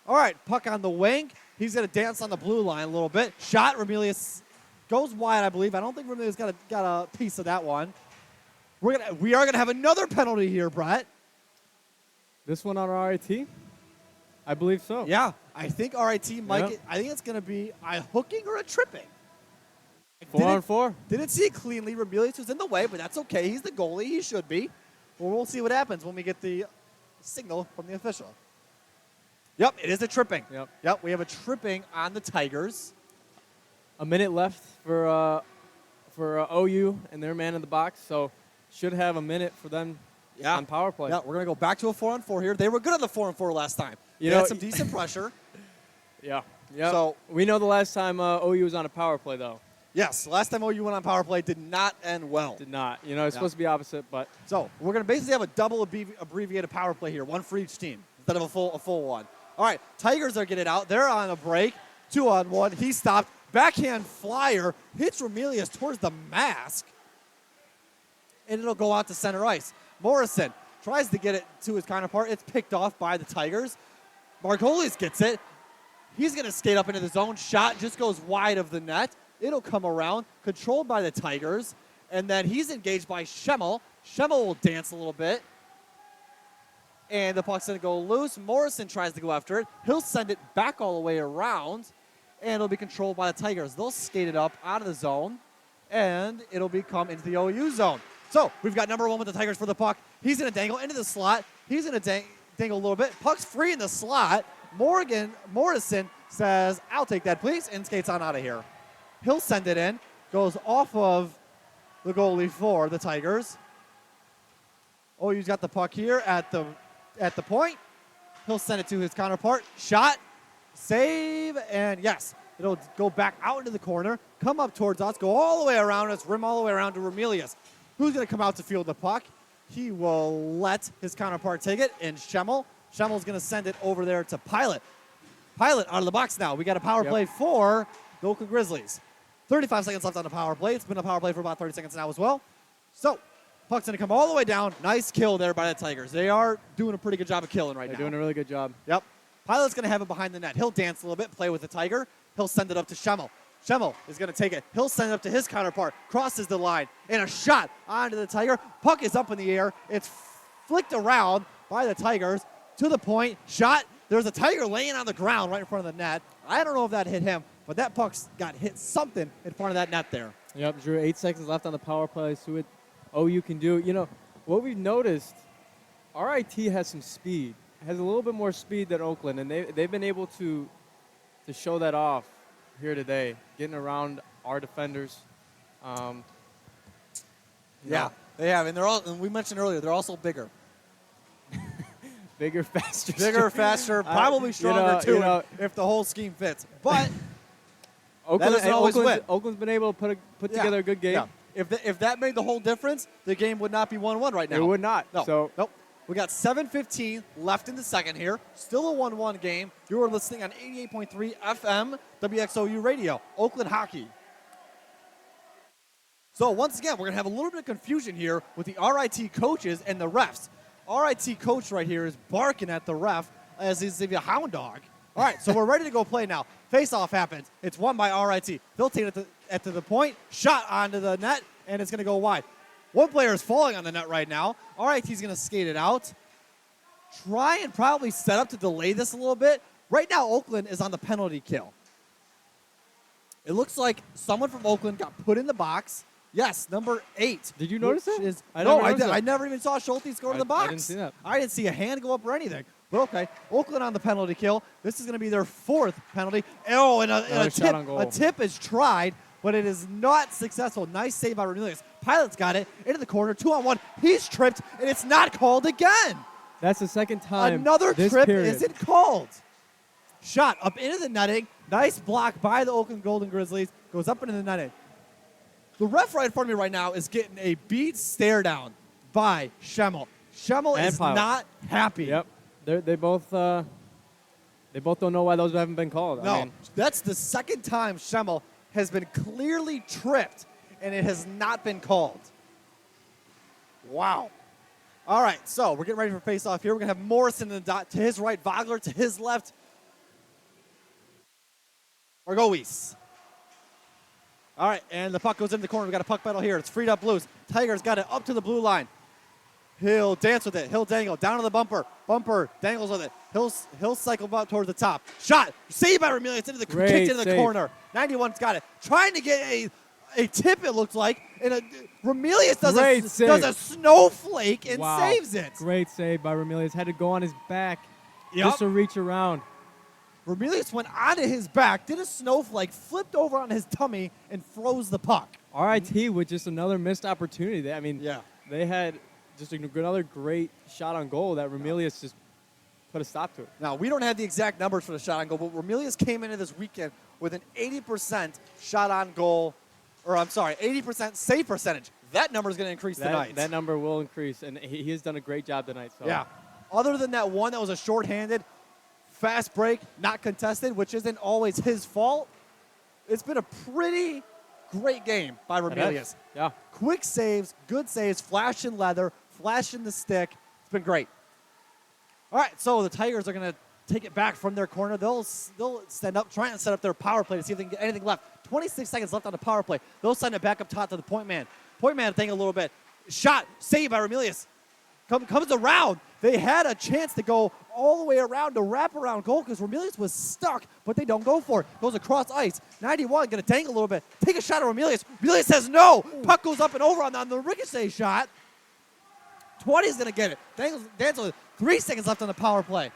All right, puck on the wing. He's going to dance on the blue line a little bit. Shot. Remelius goes wide, I believe. I don't think Remelius got a piece of that one. We are gonna have another penalty here, Brett. This one on RIT? I believe so. Yeah, I think RIT might get, I think it's going to be a hooking or a tripping. 4-on-4. Didn't see it cleanly. Remelius was in the way, but that's okay. He's the goalie. He should be. Well, we'll see what happens when we get the signal from the official. Yep, it is a tripping. Yep, we have a tripping on the Tigers. A minute left for OU and their man in the box, so should have a minute for them on power play. Yeah, we're going to go back to a 4-on-4 here. They were good on the 4-on-4 last time. They had some decent pressure. Yeah. So we know the last time OU was on a power play, though. Yes, last time OU went on power play did not end well. Did not. You know, it's supposed to be opposite, but. So we're going to basically have a double abbreviated power play here, one for each team instead of a full one. All right, Tigers are getting out. They're on a break. 2-on-1. He stopped. Backhand flyer hits Remelius towards the mask, and it'll go out to center ice. Morrison tries to get it to his counterpart. It's picked off by the Tigers. Margolis gets it. He's going to skate up into the zone. Shot just goes wide of the net. It'll come around, controlled by the Tigers, and then he's engaged by Schemmel. Schemmel will dance a little bit. and the puck's going to go loose. Morrison tries to go after it. He'll send it back all the way around, and it'll be controlled by the Tigers. They'll skate it up out of the zone, and it'll come into the OU zone. So we've got number 1 with the Tigers for the puck. He's going to dangle into the slot. He's going to dangle a little bit. Puck's free in the slot. Morrison says, I'll take that, please, and skates on out of here. He'll send it in. Goes off of the goalie for the Tigers. OU's got the puck here at the point. He'll send it to his counterpart. Shot, save, and yes, it'll go back out into the corner, come up towards us, go all the way around us, rim all the way around to Remelius. Who's going to come out to field the puck? He will let his counterpart take it, and Schemmel. Schemmel's going to send it over there to Pilot. Pilot out of the box now. We got a power play for the Oakland Grizzlies. 35 seconds left on the power play. It's been a power play for about 30 seconds now as well. So, puck's going to come all the way down. Nice kill there by the Tigers. They are doing a pretty good job of killing right now. They're doing a really good job. Yep. Pilot's going to have it behind the net. He'll dance a little bit, play with the Tiger. He'll send it up to Schemmel. Schemmel is going to take it. He'll send it up to his counterpart. Crosses the line. And a shot onto the Tiger. Puck is up in the air. It's flicked around by the Tigers to the point. Shot. There's a Tiger laying on the ground right in front of the net. I don't know if that hit him, but that puck's got hit something in front of that net there. Yep, Drew, 8 seconds left on the power play. See what OU can do. You know, what we've noticed, RIT has some speed. Has a little bit more speed than Oakland, and they've been able to show that off here today, getting around our defenders. Yeah, they have, and we mentioned earlier, they're also bigger. Bigger, faster. Bigger, faster, probably stronger too, if the whole scheme fits. But Oakland's been able to put together a good game. Yeah. If that made the whole difference, the game would not be 1-1 right now. It would not. No. Nope. We got 7:15 left in the second here. Still a 1-1 game. You are listening on 88.3 FM WXOU Radio, Oakland Hockey. So once again, we're going to have a little bit of confusion here with the RIT coaches and the refs. RIT coach right here is barking at the ref as he's a hound dog. All right, so we're ready to go play now. Face-off happens. It's won by RIT. They'll take it at the point, shot onto the net, and it's going to go wide. One player is falling on the net right now. RIT's going to skate it out. Try and probably set up to delay this a little bit. Right now, Oakland is on the penalty kill. It looks like someone from Oakland got put in the box. Yes, number 8. Did you notice it? I never even saw Schulte score in the box. I didn't see that. I didn't see a hand go up or anything. But okay, Oakland on the penalty kill. This is going to be their 4th penalty. Oh, and a tip. A tip is tried, but it is not successful. Nice save by Remelius. Pilot's got it into the corner, 2-on-1. He's tripped, and it's not called again. That's the second time. Another this trip period. isn't called. Shot up into the netting. Nice block by the Oakland Golden Grizzlies. Goes up into the netting. The ref right in front of me right now is getting a beat stare down by Schemmel. Schemmel is not happy. Yep. They both don't know why those haven't been called. No, that's the second time Schemmel has been clearly tripped, and it has not been called. Wow. All right, so we're getting ready for face-off here. We're going to have Morrison in the dot to his right, Vogler to his left. Margolis. All right, and the puck goes into the corner. We got a puck battle here. It's freed up loose. Tigers got it up to the blue line. He'll dance with it. He'll dangle down to the bumper. Bumper dangles with it. He'll cycle out towards the top. Shot. Saved by Remelius. Kicked into the corner. 91's got it. Trying to get a tip, it looks like. And Remelius does a snowflake and saves it. Great save by Remelius. Had to go on his back just to reach around. Remelius went onto his back, did a snowflake, flipped over on his tummy, and froze the puck. RIT with just another missed opportunity. They had just another great shot on goal that Remelius just put a stop to it. Now, we don't have the exact numbers for the shot on goal, but Remelius came into this weekend with an 80% shot on goal, 80% save percentage. That number is going to increase tonight. That number will increase, and he has done a great job tonight. So. Yeah. Other than that one that was a shorthanded, fast break, not contested, which isn't always his fault, it's been a pretty great game by Remelius. Yeah. Quick saves, good saves, flash in leather, flash in the stick. It's been great. All right, so the Tigers are going to take it back from their corner. They'll stand up, try and set up their power play to see if they can get anything left. 26 seconds left on the power play. They'll send it back up top to the point man. Point man thinking a little bit. Shot, saved by Remelius. Comes around. They had a chance to go all the way around to wrap around goal because Romelius was stuck, but they don't go for it. Goes across ice. 91 going to dangle a little bit. Take a shot at Romelius. Romelius says no. Puck goes up and over on the ricochet shot. 20 is going to get it. Dangles 3 seconds left on the power play.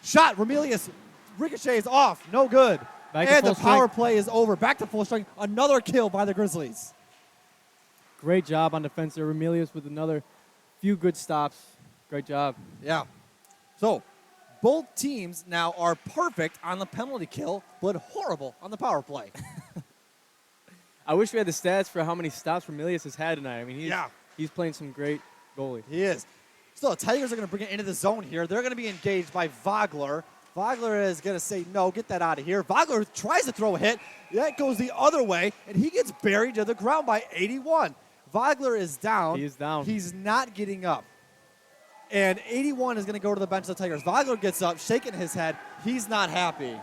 Shot. Romelius. Ricochet is off. No good. And the power play is over. Back to full strength. Another kill by the Grizzlies. Great job on defense there. Romelius with another few good stops. Great job. Yeah. So, both teams now are perfect on the penalty kill, but horrible on the power play. I wish we had the stats for how many stops Romelius has had tonight. I mean, he's playing some great goalie. He is. So, the Tigers are going to bring it into the zone here. They're going to be engaged by Vogler. Vogler is going to say, no, get that out of here. Vogler tries to throw a hit. That goes the other way, and he gets buried to the ground by 81. Vogler is down. He is down. He's not getting up. And 81 is going to go to the bench of the Tigers. Vogler gets up, shaking his head. He's not happy.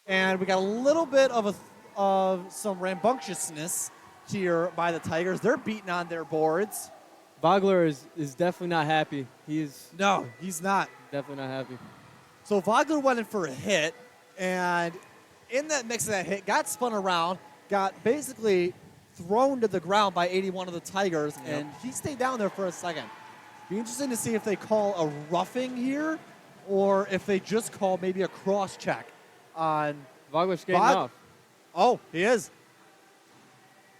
And we got a little bit of some rambunctiousness here by the Tigers. They're beating on their boards. Vogler is definitely not happy. No, he's not. Definitely not happy. So Vogler went in for a hit, and in that mix of that hit, got spun around, got basically thrown to the ground by 81 of the Tigers, and he stayed down there for a second. Be interesting to see if they call a roughing here or if they just call maybe a cross check on Vogler skating off. Oh, he is.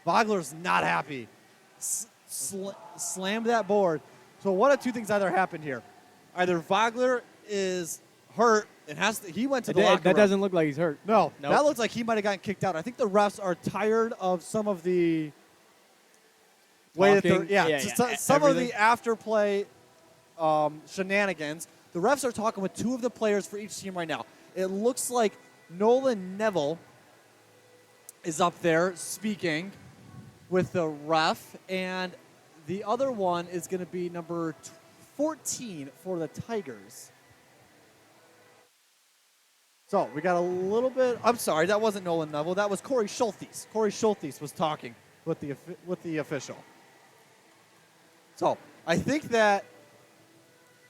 Vogler's not happy. Slammed that board. So one of two things either happened here. Either Vogler is hurt and he went to the locker room. That doesn't look like he's hurt. No, nope. That looks like he might have gotten kicked out. I think the refs are tired of some of the way that some of the afterplay shenanigans. The refs are talking with 2 of the players for each team right now. It looks like Nolan Neville is up there speaking with the ref, and the other one is going to be number 14 for the Tigers. So we got a little bit. I'm sorry, that wasn't Nolan Neville. That was Corey Schultes. Corey Schultes was talking with the official. So I think that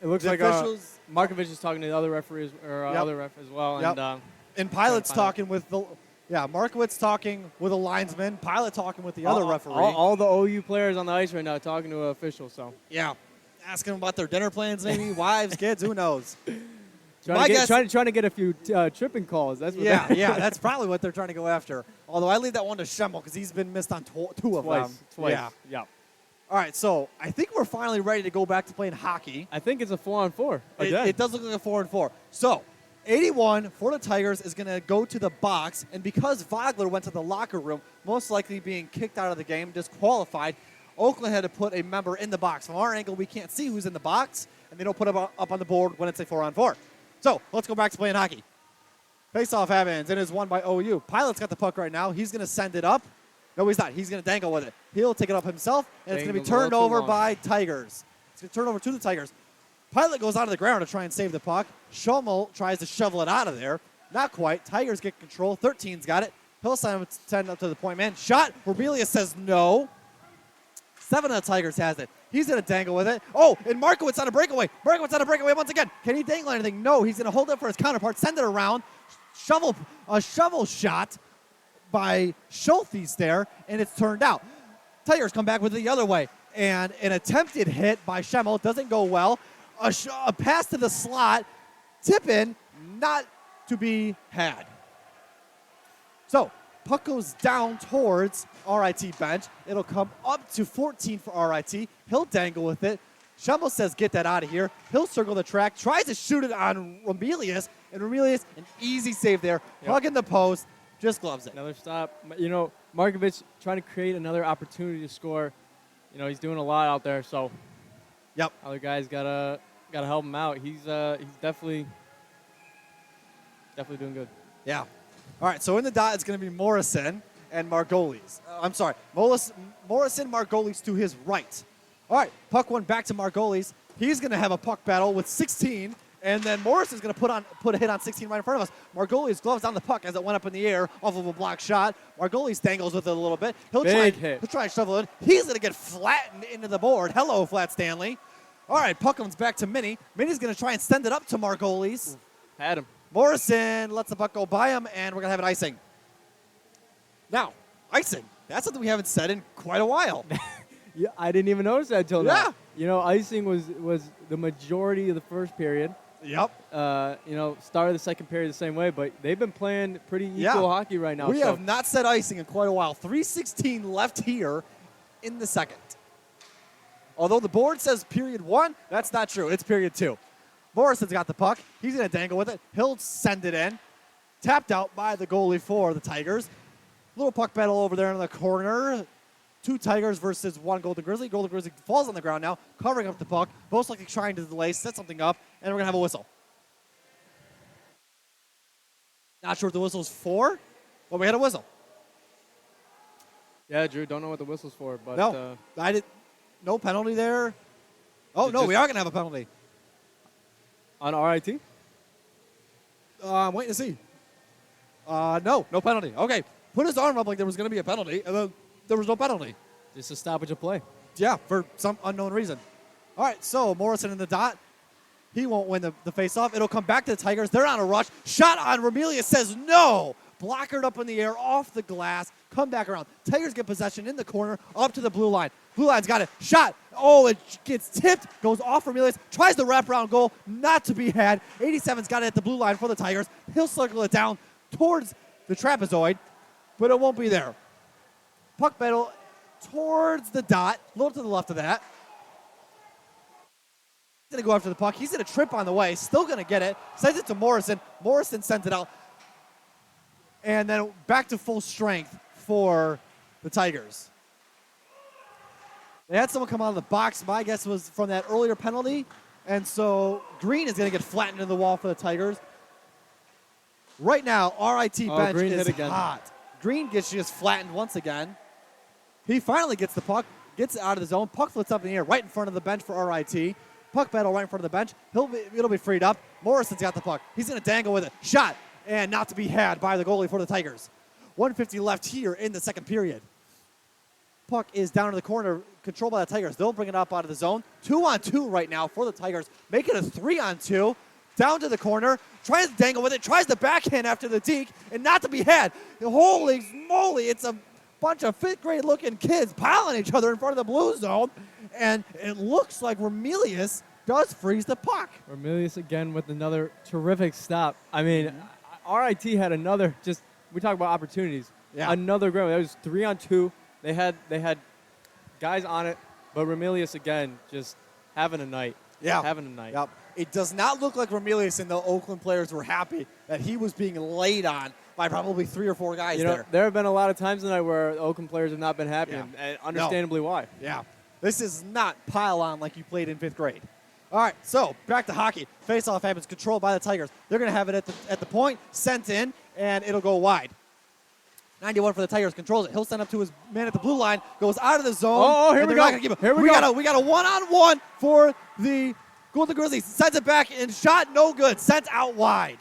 it looks like Markovic is talking to the other referees or other ref as well, and Pilot's talking with the. Yeah, Markowitz talking with a linesman, Pilot talking with the other referee. All the OU players on the ice right now talking to an official. So yeah, asking them about their dinner plans, maybe wives, kids, who knows. Trying to get a few tripping calls. That's what that's probably what they're trying to go after. Although I leave that one to Schemmel because he's been missed on 2 of them. Twice. Yeah. All right, so I think we're finally ready to go back to playing hockey. I think it's a 4-on-4. It does look like a 4-on-4. So 81 for the Tigers is going to go to the box, and because Vogler went to the locker room, most likely being kicked out of the game, disqualified, Oakland had to put a member in the box. From our angle, we can't see who's in the box, and they don't put him up on the board when it's a 4-on-4. So let's go back to playing hockey. Face-off happens. It is won by OU. Pilot's got the puck right now. He's going to send it up. No, he's not. He's going to dangle with it. He'll take it up himself, and it's going to be turned over by Tigers. It's going to turn over to the Tigers. Pilot goes onto the ground to try and save the puck. Schemmel tries to shovel it out of there. Not quite. Tigers get control. 13's got it. He'll send it up to the point man. Shot. Romelius says no. 7 of the Tigers has it. He's going to dangle with it. Oh, and Markowitz on a breakaway. Markowitz on a breakaway once again. Can he dangle anything? No. He's going to hold it for his counterpart. Send it around. A shovel shot by Schultes there, and it's turned out. Tigers come back with it the other way. And an attempted hit by Schemmel doesn't go well. A pass to the slot. Tip in, not to be had. So, puck goes down towards RIT bench. It'll come up to 14 for RIT. He'll dangle with it. Schemmel says, get that out of here. He'll circle the track, tries to shoot it on Romelius, and Romelius, an easy save there. Plug in the post, just gloves it. Another stop. You know, Markovic trying to create another opportunity to score. You know, he's doing a lot out there, so other guys gotta help him out. He's definitely doing good. Yeah. All right, so in the dot, it's going to be Morrison and Margolis. Morrison, Margolis to his right. All right, puck went back to Margolis. He's going to have a puck battle with 16 And then Morrison's going to put a hit on 16 right in front of us. Margolius gloves on the puck as it went up in the air off of a blocked shot. Margolius dangles with it a little bit. He'll try and shovel it. He's going to get flattened into the board. Hello, Flat Stanley. All right, puck comes back to Minnie. Minnie's going to try and send it up to Margolius. Had him. Morrison lets the puck go by him, and we're going to have an icing. Now, icing. That's something we haven't said in quite a while. Yeah, I didn't even notice that until now. Yeah. You know, icing was the majority of the first period. Yep. You know, started the second period the same way, but they've been playing pretty equal hockey right now. We have not said icing in quite a while. 3:16 left here in the second. Although the board says period 1, that's not true. It's period 2. Morrison's got the puck. He's going to dangle with it. He'll send it in. Tapped out by the goalie for the Tigers. Little puck battle over there in the corner. 2 Tigers versus 1 Golden Grizzly. Golden Grizzly falls on the ground now, covering up the puck. Most likely trying to delay, set something up, and we're going to have a whistle. Not sure what the whistle's for, but we had a whistle. Yeah, Drew, don't know what the whistle's for, but No, no penalty there. Oh, no, we are going to have a penalty. On RIT? I'm waiting to see. No penalty. Okay, put his arm up like there was going to be a penalty, and then there was no penalty. Just a stoppage of play. Yeah, for some unknown reason. All right, so Morrison in the dot. He won't win the face-off. It'll come back to the Tigers. They're on a rush. Shot on Remelius says no. Blockered up in the air, off the glass. Come back around. Tigers get possession in the corner, up to the blue line. Blue line's got it. Shot. Oh, it gets tipped. Goes off Remelius. Tries the wraparound goal. Not to be had. 87's got it at the blue line for the Tigers. He'll circle it down towards the trapezoid, but it won't be there. Puck battle towards the dot. A little to the left of that. He's going to go after the puck. He's going to trip on the way. Still going to get it. Sends it to Morrison. Morrison sends it out. And then back to full strength for the Tigers. They had someone come out of the box. My guess was from that earlier penalty. And so Green is going to get flattened in the wall for the Tigers. Right now, RIT bench Green is hit again. hot. Green gets just flattened once again. He finally gets the puck, gets it out of the zone. Puck floats up in the air right in front of the bench for RIT. Puck battle right in front of the bench. It'll be freed up. Morrison's got the puck. He's going to dangle with it. Shot, and not to be had by the goalie for the Tigers. 1:50 left here in the second period. Puck is down in the corner, controlled by the Tigers. They'll bring it up out of the zone. 2-on-2 right now for the Tigers. Make it a 3-on-2. Down to the corner, tries to dangle with it, tries the backhand after the deke, and not to be had. Holy moly, it's a bunch of fifth-grade looking kids piling each other in front of the blue zone, and it looks like Remelius does freeze the puck. Remelius again with another terrific stop. I mean, RIT had another, we talk about opportunities. Yeah. Another great one. That was 3-on-2. They had guys on it, but Remelius again just having a night. Yeah. Having a night. Yep. It does not look like Remelius and the Oakland players were happy that he was being laid on by probably 3 or 4 guys there. There have been a lot of times tonight where the Oakland players have not been happy, Yeah. and understandably why. Yeah. This is not pile on like you played in 5th grade. All right, so back to hockey. Face-off happens, controlled by the Tigers. They're going to have it at the point, sent in, and it'll go wide. 91 for the Tigers, controls it. He'll send up to his man at the blue line, goes out of the zone. Oh, here and we they're go. not gonna keep it. Here we go. We got a one-on-one for the Golden Grizzlies. Sends it back and shot no good. Sent out wide.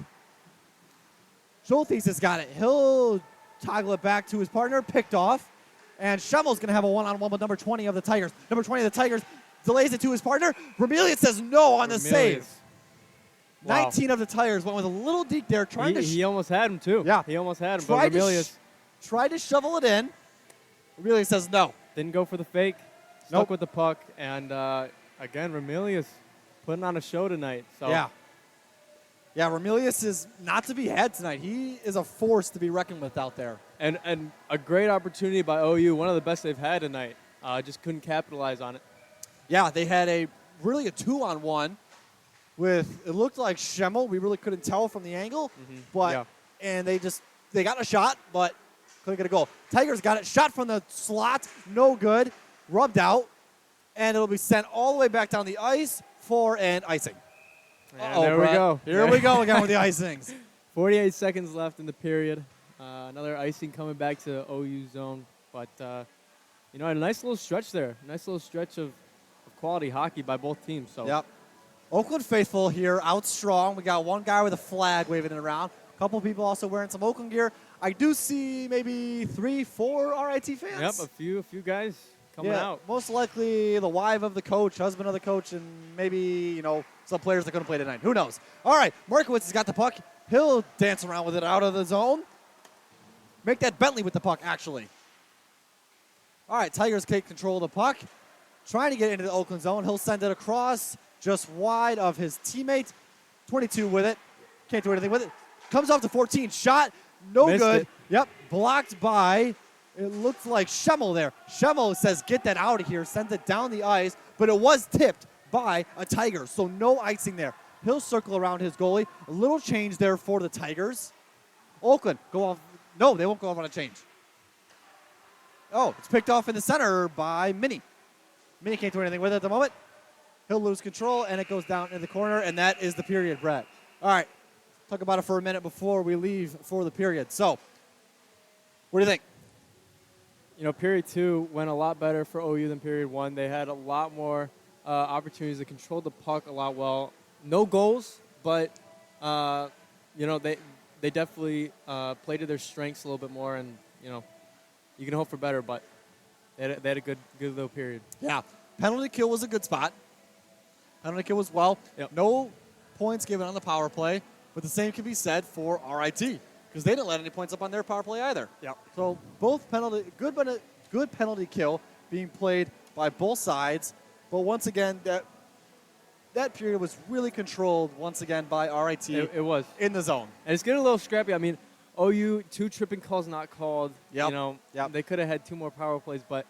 Schultes has got it. He'll toggle it back to his partner, picked off. And Schemmel's going to have a one-on-one with number 20 of the Tigers. Number 20 of the Tigers delays it to his partner. Remelius says no on the save. Wow. 19 of the Tigers went with a little deke there, trying to He almost had him, too. Yeah. He almost had him, Tried but to Remelius tried to shovel it in. Remelius says no. didn't go for the fake, stuck Nope. with the puck, and again, Remelius putting on a show tonight. So Yeah. Yeah, Remelius is not to be had tonight. He is a force to be reckoned with out there. And a great opportunity by OU, one of the best they've had tonight. Just couldn't capitalize on it. Yeah, they had a 2-on-1 with, it looked like Schemmel. We really couldn't tell from the angle, but Yeah. and they got a shot, but couldn't get a goal. Tigers got it, shot from the slot, no good, rubbed out, and it'll be sent all the way back down the ice for an icing. And there we go. Here we go again with the icings. 48 seconds left in the period. Another icing coming back to OU zone. But, a nice little stretch there. Nice little stretch of quality hockey by both teams. So Yep. Oakland faithful here, out strong. We got one guy with a flag waving it around. A couple people also wearing some Oakland gear. I do see maybe 3, 4 RIT fans. Yep, a few guys coming out. Most likely the wife of the coach, husband of the coach, and maybe, some players that couldn't play tonight. Who knows? All right, Markowitz has got the puck. He'll dance around with it out of the zone. Make that Bentley with the puck, actually. All right, Tigers take control of the puck. Trying to get into the Oakland zone. He'll send it across just wide of his teammate. 22 with it. Can't do anything with it. Comes off to 14. Shot. No Missed good. it. Yep. Blocked by, it looks like Schemmel there. Schemmel says, get that out of here. Sends it down the ice. But it was tipped by a Tiger. So no icing there. He'll circle around his goalie. A little change there for the Tigers. Oakland go off. No, they won't go off on a change. Oh, it's picked off in the center by Minnie. Minnie can't do anything with it at the moment. He'll lose control, and it goes down in the corner, and that is the period, Brett. All right, talk about it for a minute before we leave for the period. So, what do you think? Period 2 went a lot better for OU than period 1. They had a lot more opportunities to control the puck a lot well. No goals, but they definitely played to their strengths a little bit more, and you can hope for better, but they had a good little period. Yeah, penalty kill was a good spot. Penalty kill was well. Yep. No points given on the power play, but the same can be said for RIT because they didn't let any points up on their power play either. Yep. So both good penalty kill being played by both sides, but once again that period was really controlled once again by RIT. It was in the zone. And it's getting a little scrappy. I mean, OU 2 tripping calls not called. Yep. Yep. They could have had 2 more power plays, but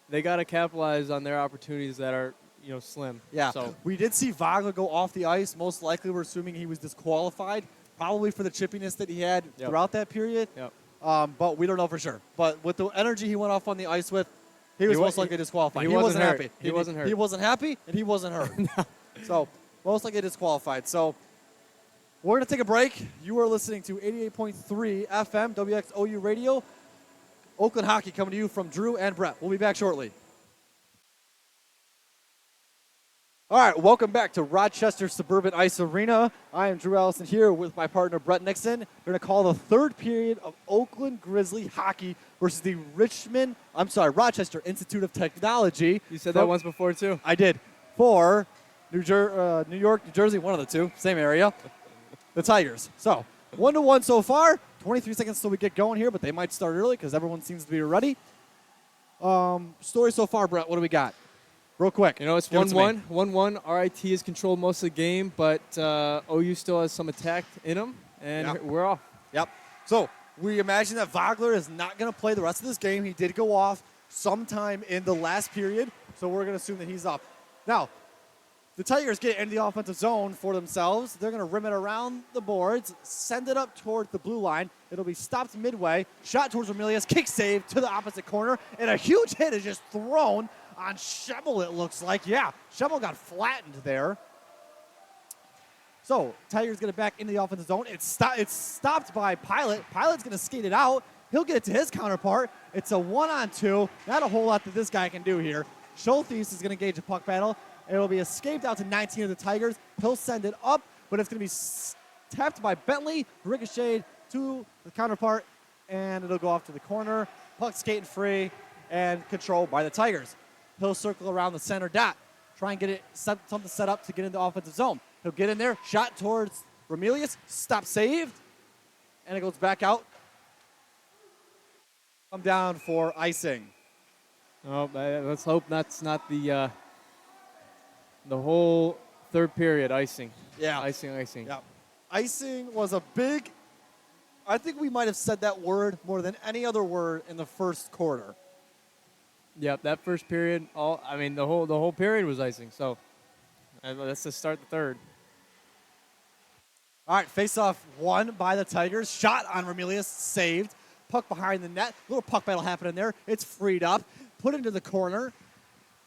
they got to capitalize on their opportunities that are slim. Yeah. So we did see Wagner go off the ice. Most likely, we're assuming he was disqualified, probably for the chippiness that he had throughout that period. Yep. But we don't know for sure. But with the energy he went off on the ice with, he was most likely disqualified. He wasn't hurt. happy. He wasn't hurt. He wasn't happy, and he wasn't hurt. No. So most likely disqualified. So we're going to take a break. You are listening to 88.3 FM WXOU Radio. Oakland Hockey coming to you from Drew and Brett. We'll be back shortly. All right, welcome back to Rochester Suburban Ice Arena. I am Drew Allison here with my partner Brett Nixon. We're going to call the third period of Oakland Grizzly Hockey versus the Rochester Institute of Technology. You said that once before too. I did. For New York, New Jersey, one of the two, same area. The Tigers. So 1-1 so far. 23 seconds till we get going here, but they might start early because everyone seems to be ready. Story so far, Brett. What do we got? Real quick. It's 1-1. 1-1. RIT has controlled most of the game, but OU still has some attack in them, and we're off. Yep. So we imagine that Wagner is not going to play the rest of this game. He did go off sometime in the last period, so we're going to assume that he's up. Now, the Tigers get into the offensive zone for themselves. They're going to rim it around the boards, send it up toward the blue line. It'll be stopped midway, shot towards Ramelius, kick save to the opposite corner, and a huge hit is just thrown on Schemmel, it looks like. Yeah, Schemmel got flattened there. So Tigers get it back into the offensive zone. It's stopped by Pilot. Pilot's going to skate it out. He'll get it to his counterpart. It's a 1-on-2. Not a whole lot that this guy can do here. Schultz is going to engage a puck battle. It will be escaped out to 19 of the Tigers. He'll send it up, but it's going to be tapped by Bentley, ricocheted to the counterpart, and it'll go off to the corner. Puck skating free and controlled by the Tigers. He'll circle around the center dot, try and get something set up to get into the offensive zone. He'll get in there, shot towards Ramelius, stop saved, and it goes back out. Come down for icing. Oh, let's hope that's not the whole third period icing. Yeah. Icing. Yeah. Icing was a big, I think we might have said that word more than any other word in the first quarter. Yep, that first period, the whole period was icing. So let's just start the third. All right, face-off won by the Tigers. Shot on Ramelius, saved. Puck behind the net. Little puck battle happening there. It's freed up. Put into the corner.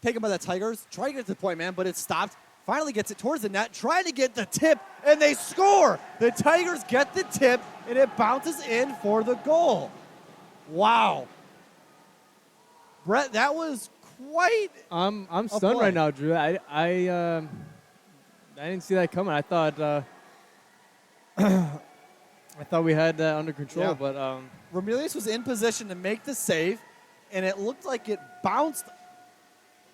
Taken by the Tigers. Try to get to the point man, but it's stopped. Finally gets it towards the net. Trying to get the tip, and they score. The Tigers get the tip, and it bounces in for the goal. Wow. Brett, that was quite I'm stunned right now, Drew. I I didn't see that coming. I thought I thought we had that under control, Yeah. but Romelius was in position to make the save, and it looked like it bounced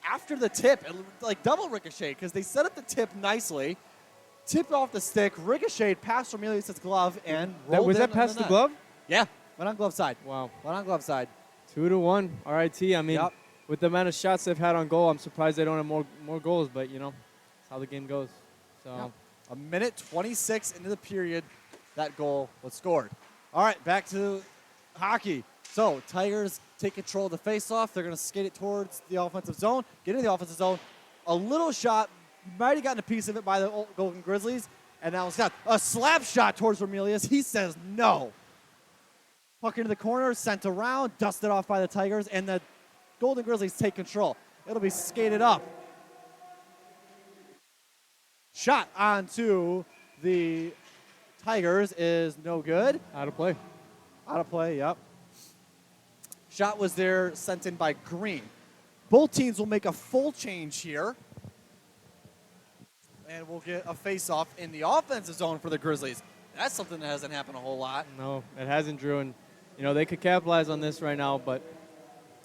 after the tip, it looked like double ricochet, because they set up the tip nicely, tipped off the stick, ricocheted past Romelius' glove, and rolled was in that on past the net. glove? Yeah, went on glove side. Wow. Went on glove side. 2-1 RIT. I mean, Yep. with the amount of shots they've had on goal, I'm surprised they don't have more goals. But you know, that's how the game goes. So Yep. A minute 26 into the period, that goal was scored. All right, back to hockey. So Tigers take control of the faceoff. They're going to skate it towards the offensive zone, get into the offensive zone. A little shot, might have gotten a piece of it by the Golden Grizzlies, and now it's got a slap shot towards Romelius. He says no. Puck into the corner, sent around, dusted off by the Tigers, and the Golden Grizzlies take control. It'll be skated up. Shot onto the Tigers is no good. out of play. Out of play, yep. Shot was there, sent in by Green. Both teams will make a full change here. And we'll get a face-off in the offensive zone for the Grizzlies. That's something that hasn't happened a whole lot. No, it hasn't, Drew. And you know they could capitalize on this right now, but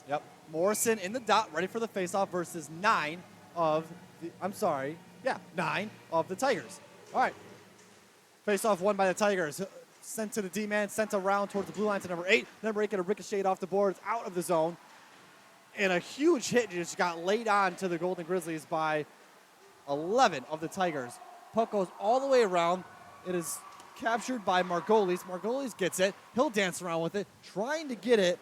Yep. Morrison in the dot, ready for the face-off versus 9 of the, 9 of the Tigers. All right. Face-off won by the Tigers. Sent to the D-man, sent around towards the blue line to number 8. Number 8 going to ricochet off the boards, out of the zone. And a huge hit just got laid on to the Golden Grizzlies by 11 of the Tigers. Puck goes all the way around. It is captured by Margolis. Margolis gets it. He'll dance around with it, trying to get it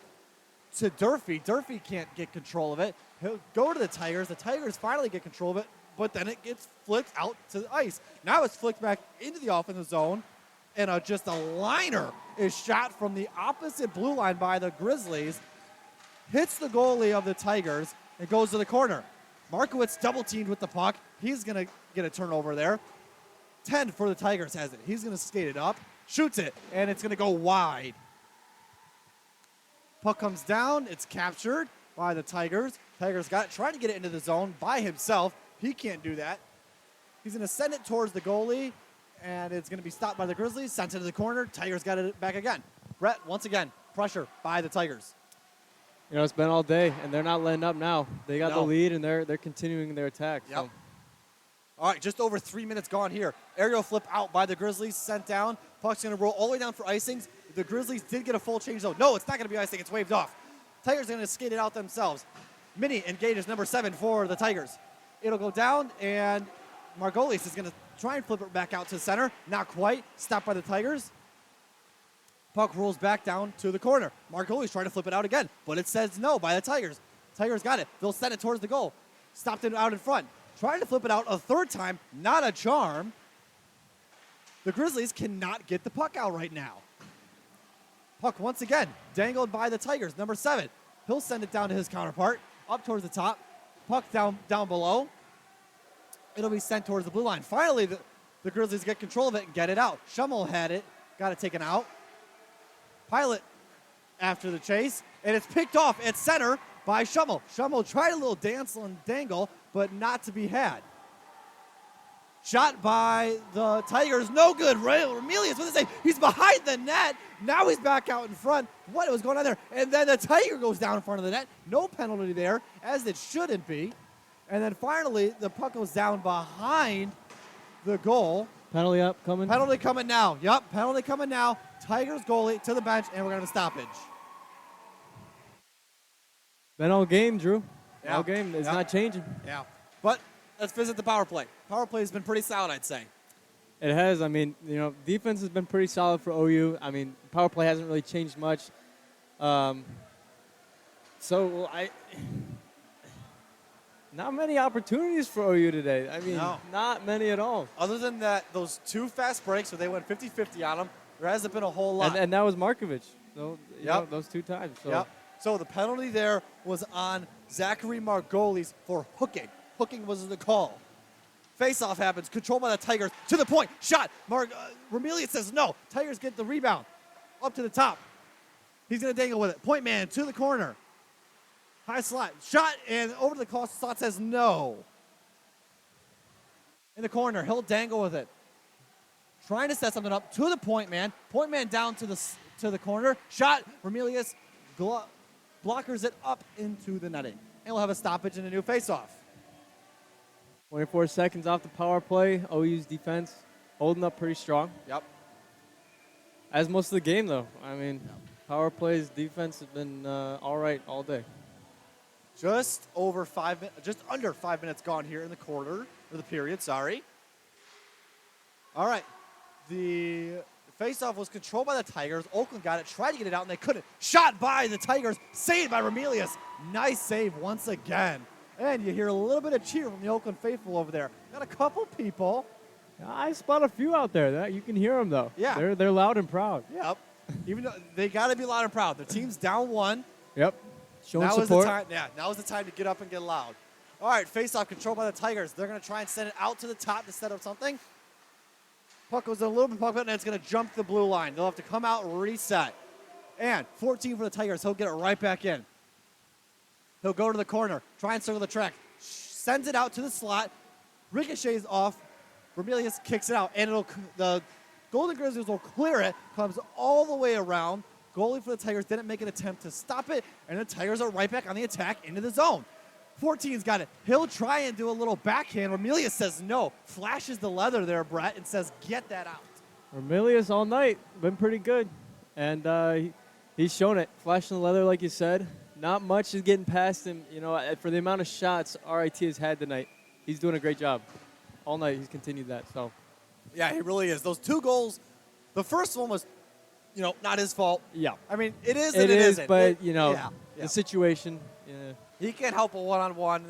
to Durfee. Durfee can't get control of it. He'll go to the Tigers. The Tigers finally get control of it, but then it gets flicked out to the ice. Now it's flicked back into the offensive zone, and just a liner is shot from the opposite blue line by the Grizzlies. Hits the goalie of the Tigers and goes to the corner. Markowitz double-teamed with the puck. He's going to get a turnover there. 10 for the Tigers has it. He's going to skate it up, shoots it, and it's going to go wide. Puck comes down. It's captured by the Tigers. Tigers got it, trying to get it into the zone by himself. He can't do that. He's going to send it towards the goalie, and it's going to be stopped by the Grizzlies. Sent into the corner. Tigers got it back again. Brett, once again, pressure by the Tigers. you know it's been all day, and they're not letting up now. They got the No. lead, and they're continuing their attack. Yep. So. All right, just over 3 minutes gone here. Aerial flip out by the Grizzlies, sent down. Puck's going to roll all the way down for icings. The Grizzlies did get a full change, though. No, it's not going to be icing. It's waved off. Tigers are going to skate it out themselves. Mini engages number 7 for the Tigers. It'll go down, and Margolis is going to try and flip it back out to the center. Not quite. Stopped by the Tigers. Puck rolls back down to the corner. Margolis trying to flip it out again, but it says no by the Tigers. Tigers got it. They'll send it towards the goal. Stopped it out in front. Trying to flip it out a third time. Not a charm. The Grizzlies cannot get the puck out right now. Puck once again dangled by the Tigers. Number 7. He'll send it down to his counterpart. Up towards the top. Puck down below. It'll be sent towards the blue line. Finally, the Grizzlies get control of it and get it out. Schummel had it. Got it taken out. Pilot after the chase. And it's picked off at center by Schummel. Schummel tried a little dance and dangle, but not to be had. Shot by the Tigers. No good. Romelius with the save. He's behind the net. Now he's back out in front. What was going on there? And then the Tiger goes down in front of the net. No penalty there, as it shouldn't be. And then finally, the puck goes down behind the goal. Penalty up coming. Penalty coming now. Yup, penalty coming now. Tigers goalie to the bench, and we're going to have a stoppage. Been all game, Drew. Yeah. All game. It's Yeah. not changing. Yeah. But let's visit the power play. Power play has been pretty solid, I'd say. It has. I mean, you know, defense has been pretty solid for OU. I mean, power play hasn't really changed much. Not many opportunities for OU today. I mean, No. not many at all. Other than that, those 2 fast breaks where they went 50-50 on them, there hasn't been a whole lot. And that was Markovich. So, you know, Yep. those 2 times. So. Yep. So the penalty there was on Zachary Margolis for hooking. Hooking was the call. Face-off happens. Controlled by the Tigers. To the point. Shot. Romelius says no. Tigers get the rebound. Up to the top. He's going to dangle with it. Point man to the corner. High slot. Shot and over to the cross. Slot says no. in the corner. He'll dangle with it. Trying to set something up to the point man. Point man down to the corner. Shot. Remelius blockers it up into the netting. And we'll have a stoppage and a new faceoff. 24 seconds off the power play. OU's defense holding up pretty strong. Yep. As most of the game, though. I mean, power plays, defense has been all right all day. Just under 5 minutes gone here in the quarter, or the period, sorry. All right. The faceoff was controlled by the Tigers. Oakland got it, tried to get it out, and they couldn't. Shot by the Tigers, saved by Remelius. Nice save once again. And you hear a little bit of cheer from the Oakland faithful over there. Got a couple people. I spot a few out there. You can hear them, though. Yeah. They're loud and proud. Yep. Even though they got to be loud and proud. The team's down 1. Yep. Showing Now support. is the time. Yeah, now is the time to get up and get loud. All right, face-off controlled by the Tigers. They're going to try and send it out to the top to set up something. Puck goes a little bit puck, and it's going to jump the blue line. They'll have to come out and reset. And 14 for the Tigers. He'll get it right back in. He'll go to the corner, try and circle the track. Sends it out to the slot. Ricochets off. Remelius kicks it out, and the Golden Grizzlies will clear it. Comes all the way around. Goalie for the Tigers didn't make an attempt to stop it, and the Tigers are right back on the attack into the zone. 14's got it. He'll try and do a little backhand. Remelius says no. Flashes the leather there, Brett, and says, get that out. Remelius all night. Been pretty good. And he's shown it. Flashing the leather, like you said. Not much is getting past him. You know, for the amount of shots RIT has had tonight, he's doing a great job. All night he's continued that. So, yeah, he really is. Those 2 goals, the first one was, not his fault. yeah. I mean, it is and It it is, isn't. but, Yeah. the situation. Yeah. He can't help a one-on-one.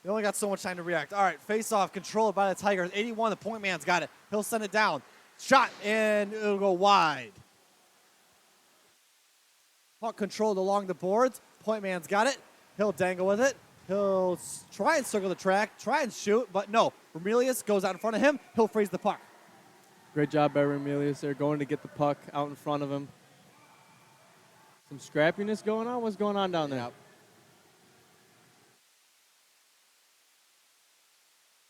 They only got so much time to react. All right, face-off controlled by the Tigers. 81, the point man's got it. He'll send it down. Shot, and it'll go wide. Puck controlled along the boards. Point man's got it. He'll dangle with it. He'll try and circle the track, try and shoot, but no. Remelius goes out in front of him. He'll freeze the puck. Great job by Remelius. They're going to get the puck out in front of him. Some scrappiness going on? What's going on down there? Yep.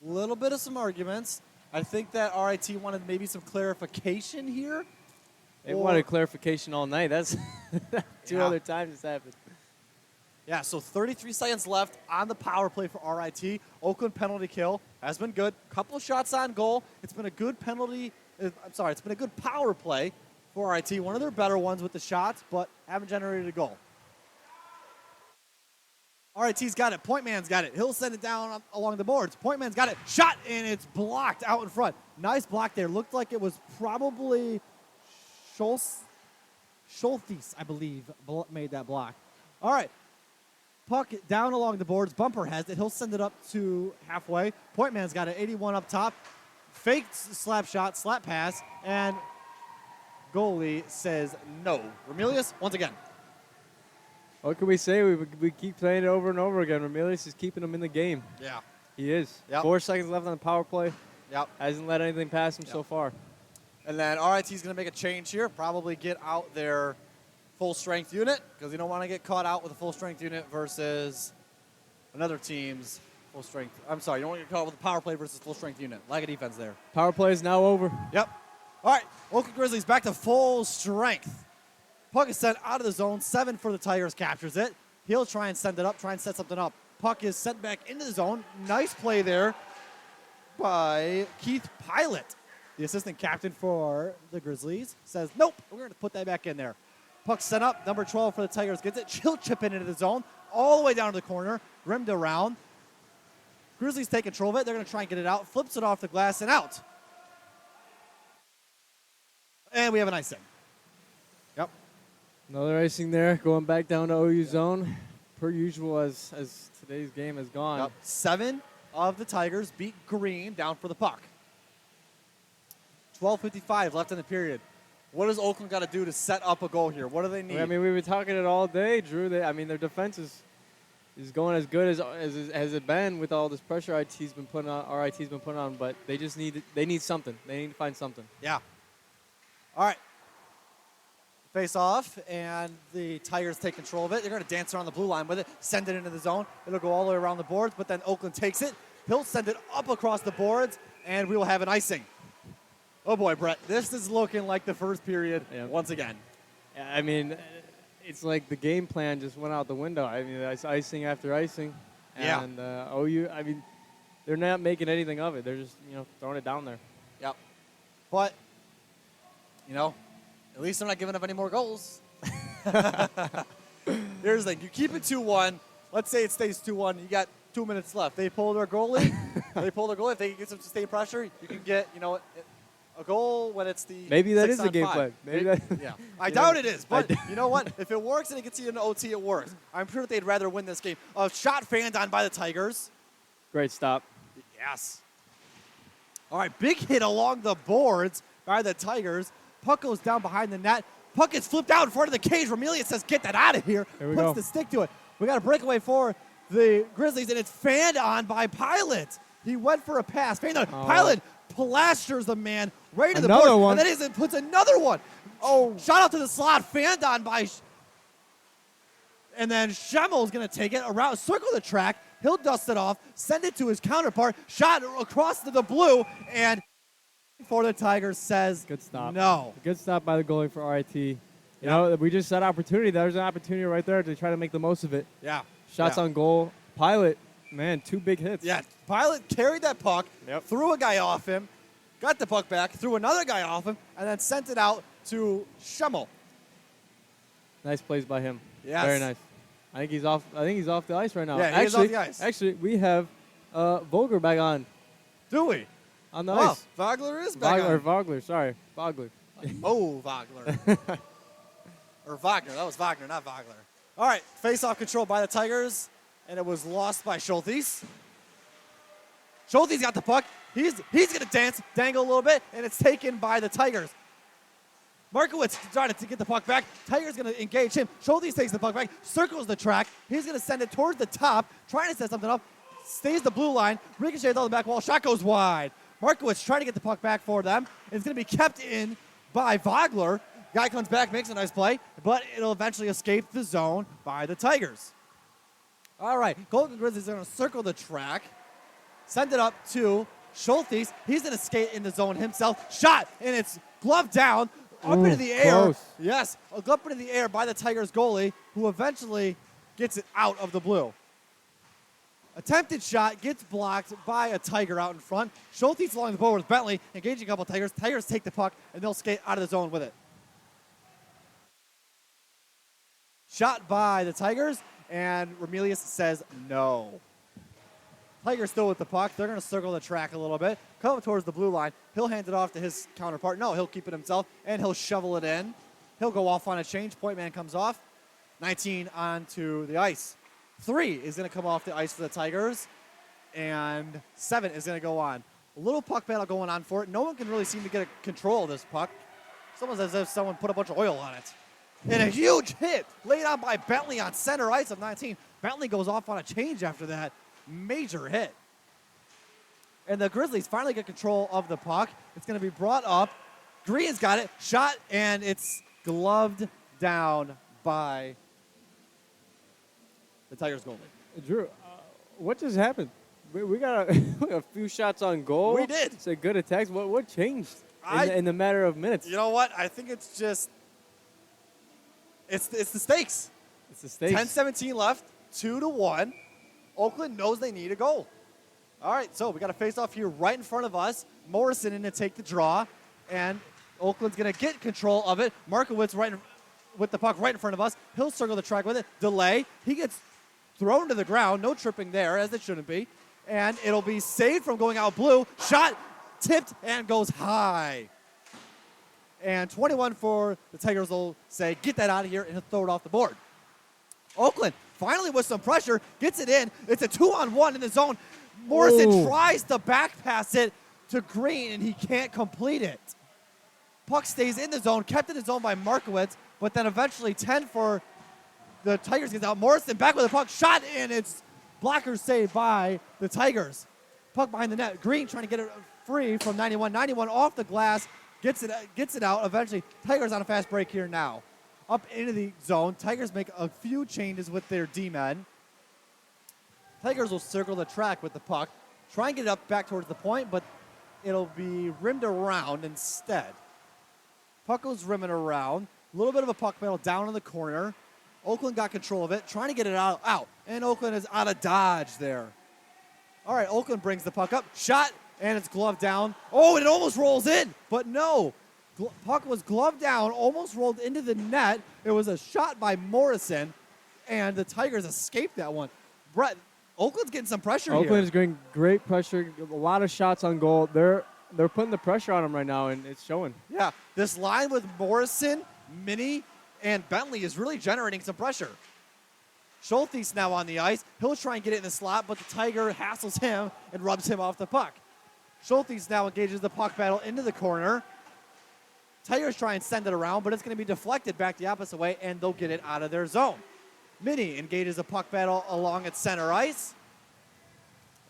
Little bit of some arguments. I think that RIT wanted maybe some clarification here. They wanted clarification all night. That's two other times it's happened. Yeah, so 33 seconds left on the power play for RIT. Oakland penalty kill has been good. Couple shots on goal. It's been a good it's been a good power play for RIT. One of their better ones with the shots, but haven't generated a goal. RIT's got it. Point man's got it. He'll send it down along the boards. Point man's got it. Shot, and it's blocked out in front. Nice block there. Looked like it was probably Schultz, I believe, made that block. All right. Puck down along the boards. Bumper has it. He'll send it up to halfway. Point man's got it. 81 up top. Faked slap shot, slap pass, and goalie says no. Remelius, once again. What can we say? We keep playing it over and over again. Remelius is keeping them in the game. Yeah. He is. Yep. 4 seconds left on the power play. Yep. Hasn't let anything pass him so far. And then RIT's going to make a change here. Probably get out their full-strength unit because you don't want to get caught out with a full-strength unit versus another team's full-strength. I'm sorry, you don't want to get caught out with a power play versus full-strength unit. Lack of defense there. Power play is now over. Yep. All right, Oakland Grizzlies back to full strength. Puck is sent out of the zone. 7 for the Tigers captures it. He'll try and send it up, try and set something up. Puck is sent back into the zone. Nice play there by Keith Pilot. The assistant captain for the Grizzlies says, nope, we're going to put that back in there. Puck sent up. Number 12 for the Tigers gets it. He'll chip it into the zone all the way down to the corner. Rimmed around. Grizzlies take control of it. They're going to try and get it out. Flips it off the glass and out. And we have an icing. Yep. Another icing there. Going back down to OU zone. Per usual as today's game has gone. Yep. 7 of the Tigers beat Green down for the puck. 12:55 left in the period. What does Oakland got to do to set up a goal here? What do they need? I mean, we've been talking it all day, Drew. Their defense is going as good as it been with all this pressure RIT's been putting on. But they need something. They need to find something. Yeah. All right. Face off, and the Tigers take control of it. They're going to dance around the blue line with it, send it into the zone. It'll go all the way around the boards, but then Oakland takes it, He'll send it up across the boards, and we will have an icing. Oh, boy, Brett. This is looking like the first period once again. I mean, it's like the game plan just went out the window. I mean, it's icing after icing. Yeah. And OU, I mean, they're not making anything of it. They're just, throwing it down there. Yep. But, at least they're not giving up any more goals. Here's the thing. You keep it 2-1. Let's say it stays 2-1. You got 2 minutes left. They pull their goalie. If they get some sustained pressure, you can get, a goal when it's the Maybe that is 6-on-5. the game plan. Maybe that. Yeah. I doubt it is, but you know what? If it works and it gets you into OT, it works. I'm sure they'd rather win this game. A shot fanned on by the Tigers. Great stop. Yes. All right, big hit along the boards by the Tigers. Puck goes down behind the net. Puck gets flipped out in front of the cage. Romelia says, get that out of here. There we Puts go. the stick to it. We got a breakaway for the Grizzlies, and it's fanned on by Pilot. He went for a pass. Fanned on. Pilot plasters the man right to the Another board. one. And then he puts another one. Oh, shot out to the slot. Fanned on by... And then Schemmel's going to take it around, circle the track. He'll dust it off, send it to his counterpart, shot across to the blue, and for the Tigers says Good stop. no. Good stop by the goalie for RIT. You know, we just said opportunity. There's an opportunity right there to try to make the most of it. Yeah. Shots on goal. Pilot, man, 2 big hits. Yeah, Pilot carried that puck, threw a guy off him, got the puck back, threw another guy off him, and then sent it out to Schemmel. Nice plays by him. Yes. Very nice. I think he's off the ice right now. Yeah, he's off the ice. Actually, we have Vogler back on. Do we? On the Oh, ice. Vogler is back Vogler, on. Vogler, sorry. Vogler. Oh, Vogler. Or Wagner. That was Wagner, not Vogler. All right, face-off control by the Tigers, and it was lost by Schultes. Schultes got the puck. He's going to dangle a little bit, and it's taken by the Tigers. Markowitz trying to get the puck back. Tigers going to engage him. Schultes takes the puck back, circles the track. He's going to send it towards the top, trying to set something up. Stays the blue line. Ricochets on the back wall. Shot goes wide. Markowitz trying to get the puck back for them. It's going to be kept in by Vogler. Guy comes back, makes a nice play, but it'll eventually escape the zone by the Tigers. All right, Golden Grizzlies are going to circle the track, send it up to Schultes. He's going to skate in the zone himself. Shot, and it's gloved down. Up into the air. Close. Yes, up into the air by the Tigers goalie, who eventually gets it out of the blue. Attempted shot gets blocked by a Tiger out in front. Schultes along the board with Bentley, engaging a couple of Tigers. Tigers take the puck, and they'll skate out of the zone with it. Shot by the Tigers, and Remelius says no. Tigers still with the puck. They're going to circle the track a little bit. Come towards the blue line. He'll hand it off to his counterpart. No, he'll keep it himself, and he'll shovel it in. He'll go off on a change. Point man comes off. 19 onto the ice. 3 is going to come off the ice for the Tigers, and 7 is going to go on. A little puck battle going on for it. No one can really seem to get a control of this puck. It's almost as if someone put a bunch of oil on it. And a huge hit laid on by Bentley on center ice of 19. Bentley goes off on a change after that. Major hit. And the Grizzlies finally get control of the puck. It's going to be brought up. Green's got it. Shot, and it's gloved down by the Tigers goalie. Drew, what just happened? We got a few shots on goal. We did. It's a good attacks. What changed in the matter of minutes? You know what? I think it's just it's the stakes. It's the stakes. 10-17 left, 2-1. Oakland knows they need a goal. All right, so we got a face-off here right in front of us. Morrison in to take the draw, and Oakland's going to get control of it. Markowitz with the puck right in front of us. He'll circle the track with it. Delay. He gets thrown to the ground. No tripping there, as it shouldn't be. And it'll be saved from going out blue. Shot, tipped, and goes high. And 21 for the Tigers will say, get that out of here, and he'll throw it off the board. Oakland, finally with some pressure, gets it in. It's a 2-on-1 in the zone. Morrison tries to back pass it to Green, and he can't complete it. Puck stays in the zone, kept in the zone by Markowitz, but then eventually 10 for the Tigers gets out. Morrison back with the puck, shot, and it's blocker saved by the Tigers. Puck behind the net. Green trying to get it free from 91. 91 off the glass, gets it out. Eventually, Tigers on a fast break here now. Up into the zone. Tigers make a few changes with their D-men. Tigers will circle the track with the puck. try and get it up back towards the point, but it'll be rimmed around instead. Puck goes rimming around. A little bit of a puck battle down in the corner. Oakland got control of it, trying to get it out. And Oakland is out of dodge there. All right, Oakland brings the puck up. Shot, and it's gloved down. Oh, and it almost rolls in, but no. Puck was gloved down, almost rolled into the net. It was a shot by Morrison, and the Tigers escaped that one. Brett, Oakland's getting some pressure here. Oakland is getting great pressure, a lot of shots on goal. They're putting the pressure on them right now, and it's showing. Yeah, this line with Morrison, Minnie, and Bentley is really generating some pressure. Schulthe's now on the ice. He'll try and get it in the slot, but the Tiger hassles him and rubs him off the puck. Schulthe's now engages the puck battle into the corner. Tigers try and send it around, but it's going to be deflected back the opposite way, and they'll get it out of their zone. Minnie engages a puck battle along its center ice,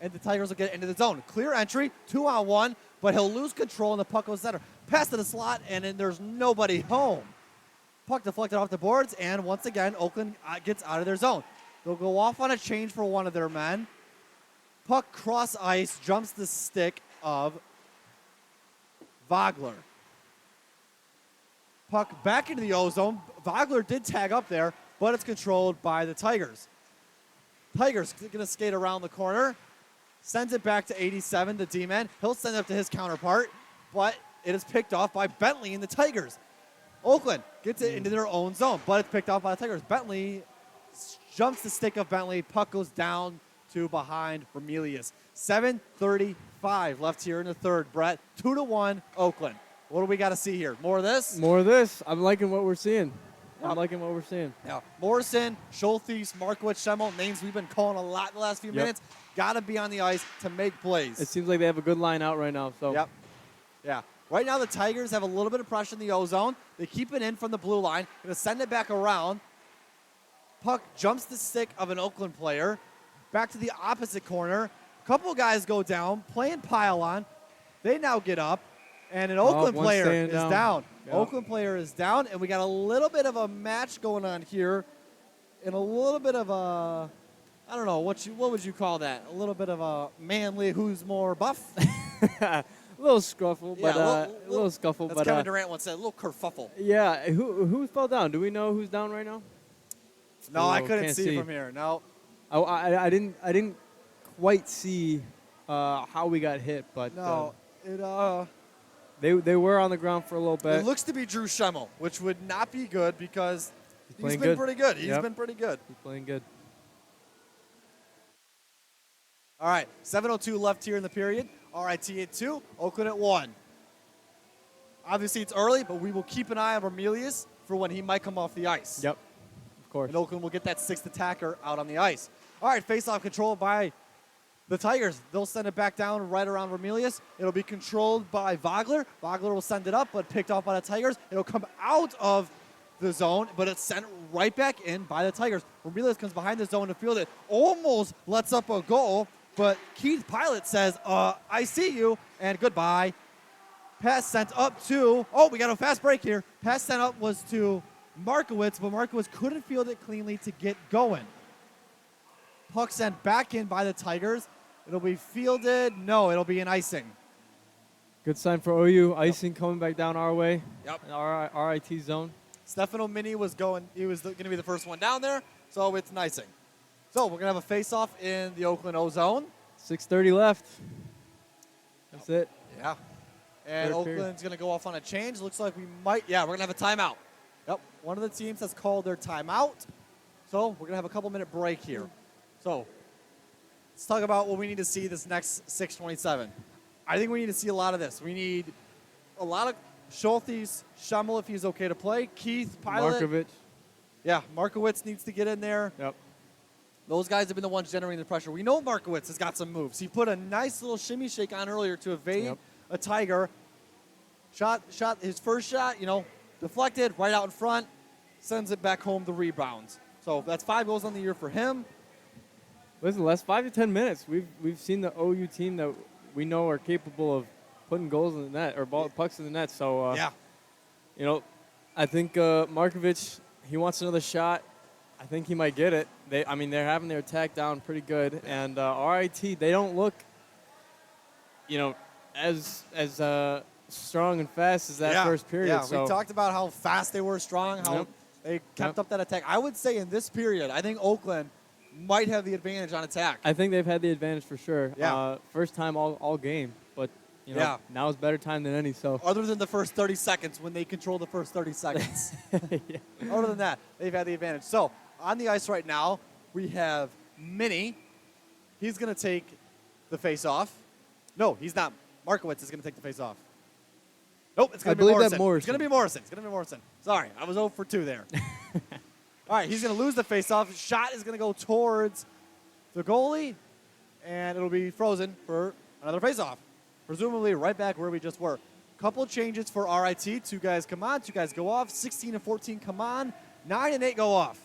and the Tigers will get it into the zone. Clear entry, 2-on-1, but he'll lose control, and the puck goes center. Pass to the slot, and then there's nobody home. Puck deflected off the boards, and once again, Oakland gets out of their zone. They'll go off on a change for one of their men. Puck cross ice, jumps the stick of Vogler. Puck back into the O-zone. Vogler did tag up there, but it's controlled by the Tigers. Tigers going to skate around the corner. Sends it back to 87, the D-man. He'll send it up to his counterpart, but it is picked off by Bentley and the Tigers. Oakland gets it into their own zone, but it's picked off by the Tigers. Bentley jumps the stick of Bentley. Puck goes down to behind Remelius. 7:35 left here in the third, Brett. 2-1 Oakland. What do we got to see here? More of this? More of this. I'm liking what we're seeing. Yep. I'm liking what we're seeing. Yeah. Morrison, Schultheis, Markowitz, Schemmel, names we've been calling a lot the last few minutes. Got to be on the ice to make plays. It seems like they have a good line out right now. So. Yep. Yeah. Right now the Tigers have a little bit of pressure in the O-zone. They keep it in from the blue line. Going to send it back around. Puck jumps the stick of an Oakland player. Back to the opposite corner. A couple guys go down, playing pile-on. They now get up, and an Oakland player is down. Yep. Oakland player is down, and we got a little bit of a match going on here, and a little bit of a, I don't know, what would you call that? A little bit of a manly who's more buff? A little scuffle, but a a little scuffle, That's but Kevin Durant once said, a little kerfuffle. yeah. Who fell down? Do we know who's down right now? No, I couldn't can't see from here. No. I didn't quite see how we got hit, but No. they were on the ground for a little bit. It looks to be Drew Schemmel, which would not be good because he's playing been good. pretty good. He's Yep. been pretty good. He's playing good. All right, 7:02 left here in the period. RIT at 2, Oakland at 1. Obviously, it's early, but we will keep an eye on Remelius for when he might come off the ice. Yep, of course. And Oakland will get that sixth attacker out on the ice. All right, face-off control by the Tigers. They'll send it back down right around Remelius. It'll be controlled by Vogler. Vogler will send it up, but picked off by the Tigers. It'll come out of the zone, but it's sent right back in by the Tigers. Remelius comes behind the zone to field it. Almost lets up a goal, but Keith Pilot says, I see you, and goodbye. Pass sent up to, we got a fast break here. Pass sent up was to Markowitz, but Markowitz couldn't field it cleanly to get going. Puck sent back in by the Tigers. It'll be fielded. No, it'll be an icing. Good sign for OU. Icing coming back down our way. Yep. In our RIT zone. Stefano Mini was going to be the first one down there, so it's an icing. So we're going to have a face-off in the Oakland O-zone. 6:30 left. That's it. Yeah. And Third period. Oakland's going to go off on a change. Looks like we're going to have a timeout. Yep. One of the teams has called their timeout. So we're going to have a couple-minute break here. So let's talk about what we need to see this next 6:27. I think we need to see a lot of this. We need a lot of Schultheis, Schemmel if he's okay to play, Keith, Pilot. Markovich. Yeah, Markowitz needs to get in there. Yep. Those guys have been the ones generating the pressure. We know Markowitz has got some moves. He put a nice little shimmy shake on earlier to evade a Tiger. Shot his first shot, deflected right out in front, sends it back home the rebounds. So that's 5 goals on the year for him. Listen, last 5 to 10 minutes, we've seen the OU team that we know are capable of putting goals in the net or pucks in the net. So I think Markovich, he wants another shot. I think he might get it. They're having their attack down pretty good, and RIT, they don't look as strong and fast as that Yeah, first period. Yeah, so we talked about how fast they were, strong, how Yep. they kept Yep. up that attack. I would say in this period, I think Oakland might have the advantage on attack. I think they've had the advantage for sure. Yeah. First time all game, but Yeah. now is better time than any. So Other than the first 30 seconds when they control the first 30 seconds. yeah. Other than that, they've had the advantage. So on the ice right now, we have Minnie. He's going to take the face-off. No, he's not. Markowitz is going to take the face-off. Nope, it's going to be believe Morrison. that It's going to be Morrison. It's going to be Morrison. Sorry, I was 0 for 2 there. All right, he's going to lose the face-off. Shot is going to go towards the goalie, and it'll be frozen for another face-off. Presumably right back where we just were. Couple changes for RIT. 2 guys come on, 2 guys go off. 16 and 14 come on. 9 and 8 go off.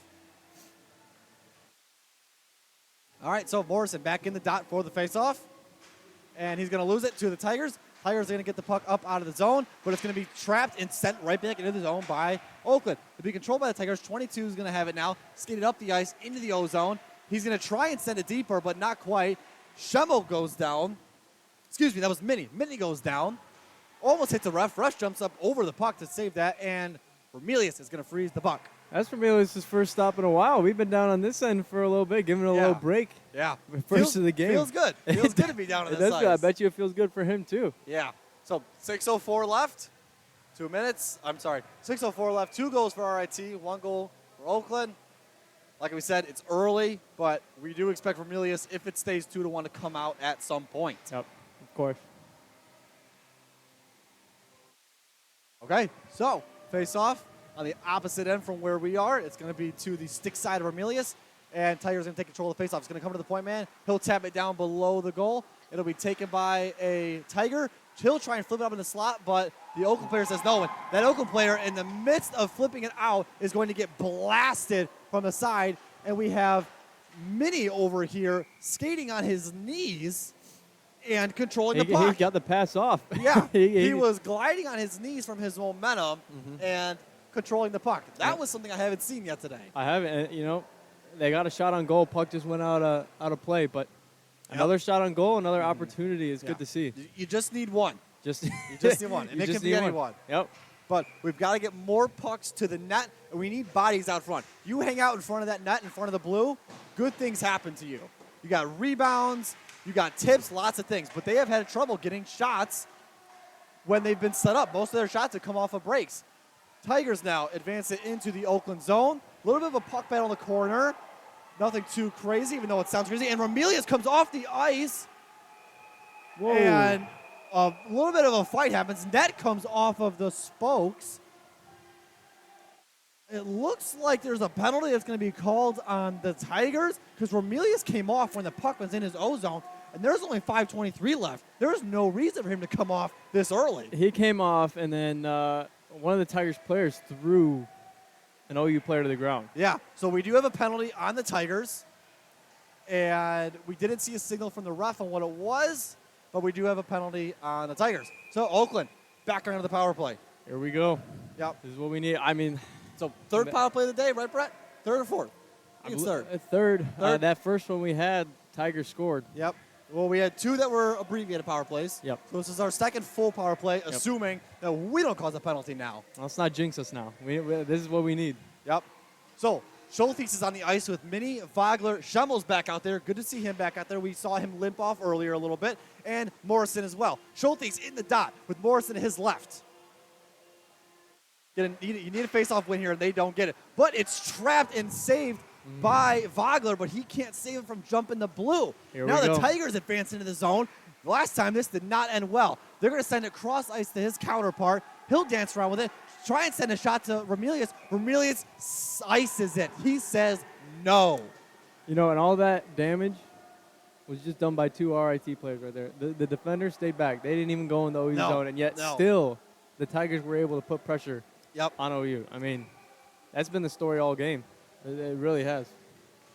All right, so Morrison back in the dot for the face-off. And he's going to lose it to the Tigers. Tigers are going to get the puck up out of the zone, but it's going to be trapped and sent right back into the zone by Oakland. To be controlled by the Tigers, 22 is going to have it now. Skated up the ice into the O zone. He's going to try and send it deeper, but not quite. Schemmel goes down. Excuse me, that was Minnie. Minnie goes down. Almost hits the ref. Ref jumps up over the puck to save that, and Remelius is going to freeze the puck. That's for me. It was his first stop in a while. We've been down on this end for a little bit, giving it a little break. Yeah. First of the game. Feels good. Feels good to be down on It this does feel- I ice. bet you it feels good for him too. Yeah. So 6:04 left. 2 minutes. I'm sorry. 6:04 left. 2 goals for RIT. 1 goal for Oakland. Like we said, it's early, but we do expect Remelius, if it stays 2-1, to come out at some point. Yep, of course. Okay. So face off on the opposite end from where we are. It's going to be to the stick side of Remelius. And Tiger's going to take control of the faceoff. It's going to come to the point man. He'll tap it down below the goal. It'll be taken by a Tiger. He'll try and flip it up in the slot, but the Oakland player says no. And that Oakland player, in the midst of flipping it out, is going to get blasted from the side. And we have Minnie over here skating on his knees and controlling the puck. He got the pass off. Yeah, he he was gliding on his knees from his momentum and controlling the puck. That was something I haven't seen yet today. I haven't. They got a shot on goal. Puck just went out of play, but another shot on goal, another opportunity is good to see. You just need one. You just need one, and it can be anyone. Yep. But we've got to get more pucks to the net, and we need bodies out front. You hang out in front of that net, in front of the blue, good things happen to you. You got rebounds, you got tips, lots of things. But they have had trouble getting shots when they've been set up. Most of their shots have come off of breaks. Tigers now advance it into the Oakland zone. A little bit of a puck battle in the corner. Nothing too crazy, even though it sounds crazy. And Remelius comes off the ice. Whoa. And a little bit of a fight happens. Net comes off of the spokes. It looks like there's a penalty that's going to be called on the Tigers because Remelius came off when the puck was in his O zone, and there's only 5:23 left. There's no reason for him to come off this early. He came off, and then one of the Tigers players threw an OU player to the ground. Yeah, so we do have a penalty on the Tigers, and we didn't see a signal from the ref on what it was, but we do have a penalty on the Tigers. So Oakland, back onto the power play. Here we go. Yep. This is what we need. I mean, So third power play of the day, right, Brett? Third or fourth? I think it's third. Third. Third? That first one we had, Tigers scored. Yep. Well, we had 2 that were abbreviated power plays. Yep. So this is our second full power play, assuming that we don't cause a penalty now. Let's not jinx us now. This is what we need. Yep. So Schultz is on the ice with Minnie, Vogler, Schemmel's back out there. Good to see him back out there. We saw him limp off earlier a little bit. And Morrison as well. Schultz in the dot with Morrison to his left. You need a face-off win here, and they don't get it. But it's trapped and saved by Vogler, but he can't save him from jumping the blue. Here Now we the go. Tigers advance into the zone. Last time, this did not end well. They're going to send it cross ice to his counterpart. He'll dance around with it. Try and send a shot to Remelius. Remelius ices it. He says no. And all that damage was just done by 2 RIT players right there. The defenders stayed back. They didn't even go in the OU zone, and yet still the Tigers were able to put pressure on OU. I mean, that's been the story all game. It really has.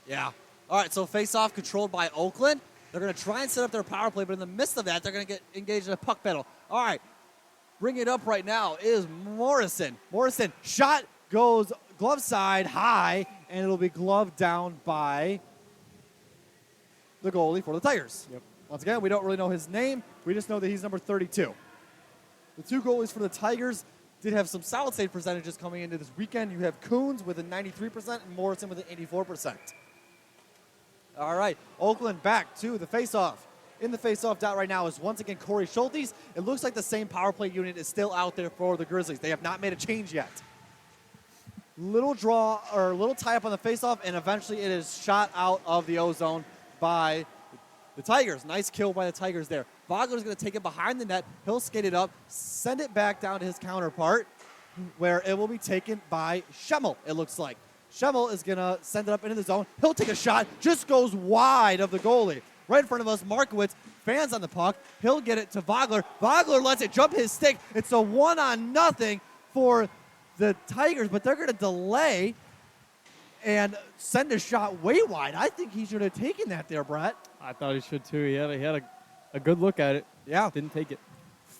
Yeah. All right, so face-off controlled by Oakland. They're going to try and set up their power play, but in the midst of that, they're going to get engaged in a puck battle. All right, bring it up right now is Morrison. Morrison, shot goes glove side high, and it'll be gloved down by the goalie for the Tigers. Yep. Once again, we don't really know his name. We just know that he's number 32. The two goalies for the Tigers did have some solid save percentages coming into this weekend. You have Coons with a 93% and Morrison with an 84%. All right, Oakland back to the faceoff. In the faceoff dot right now is once again Corey Schultes. It looks like the same power play unit is still out there for the Grizzlies. They have not made a change yet. Little draw or little tie up on the faceoff, and eventually it is shot out of the O-zone by the Tigers. Nice kill by the Tigers there. Vogler's going to take it behind the net. He'll skate it up, send it back down to his counterpart, where it will be taken by Schemmel, it looks like. Schemmel is going to send it up into the zone. He'll take a shot, just goes wide of the goalie. Right in front of us, Markowitz fans on the puck. He'll get it to Vogler. Vogler lets it jump his stick. It's a 1-0 for the Tigers, but they're going to delay and send a shot way wide. I think he should have taken that there, Brett. I thought he should too. He had a good look at it. Yeah. Didn't take it.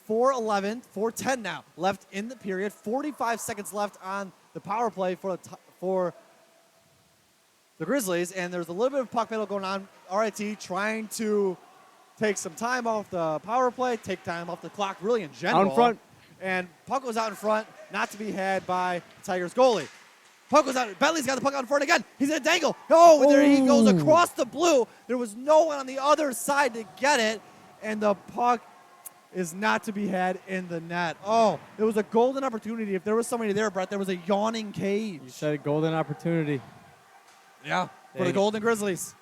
4:10 now left in the period. 45 seconds left on the power play for the Grizzlies, and there's a little bit of puck battle going on. RIT trying to take some time off the power play, take time off the clock, really in general. Out in front. And puck was out in front, not to be had by Tigers goalie. Puck was out. Bentley's got the puck out in front again. He's in a dangle. Oh, and there he goes across the blue. There was no one on the other side to get it, and the puck is not to be had in the net. Oh, it was a golden opportunity. If there was somebody there, Brett, there was a yawning cage. You said a golden opportunity. Yeah, for the Golden Grizzlies.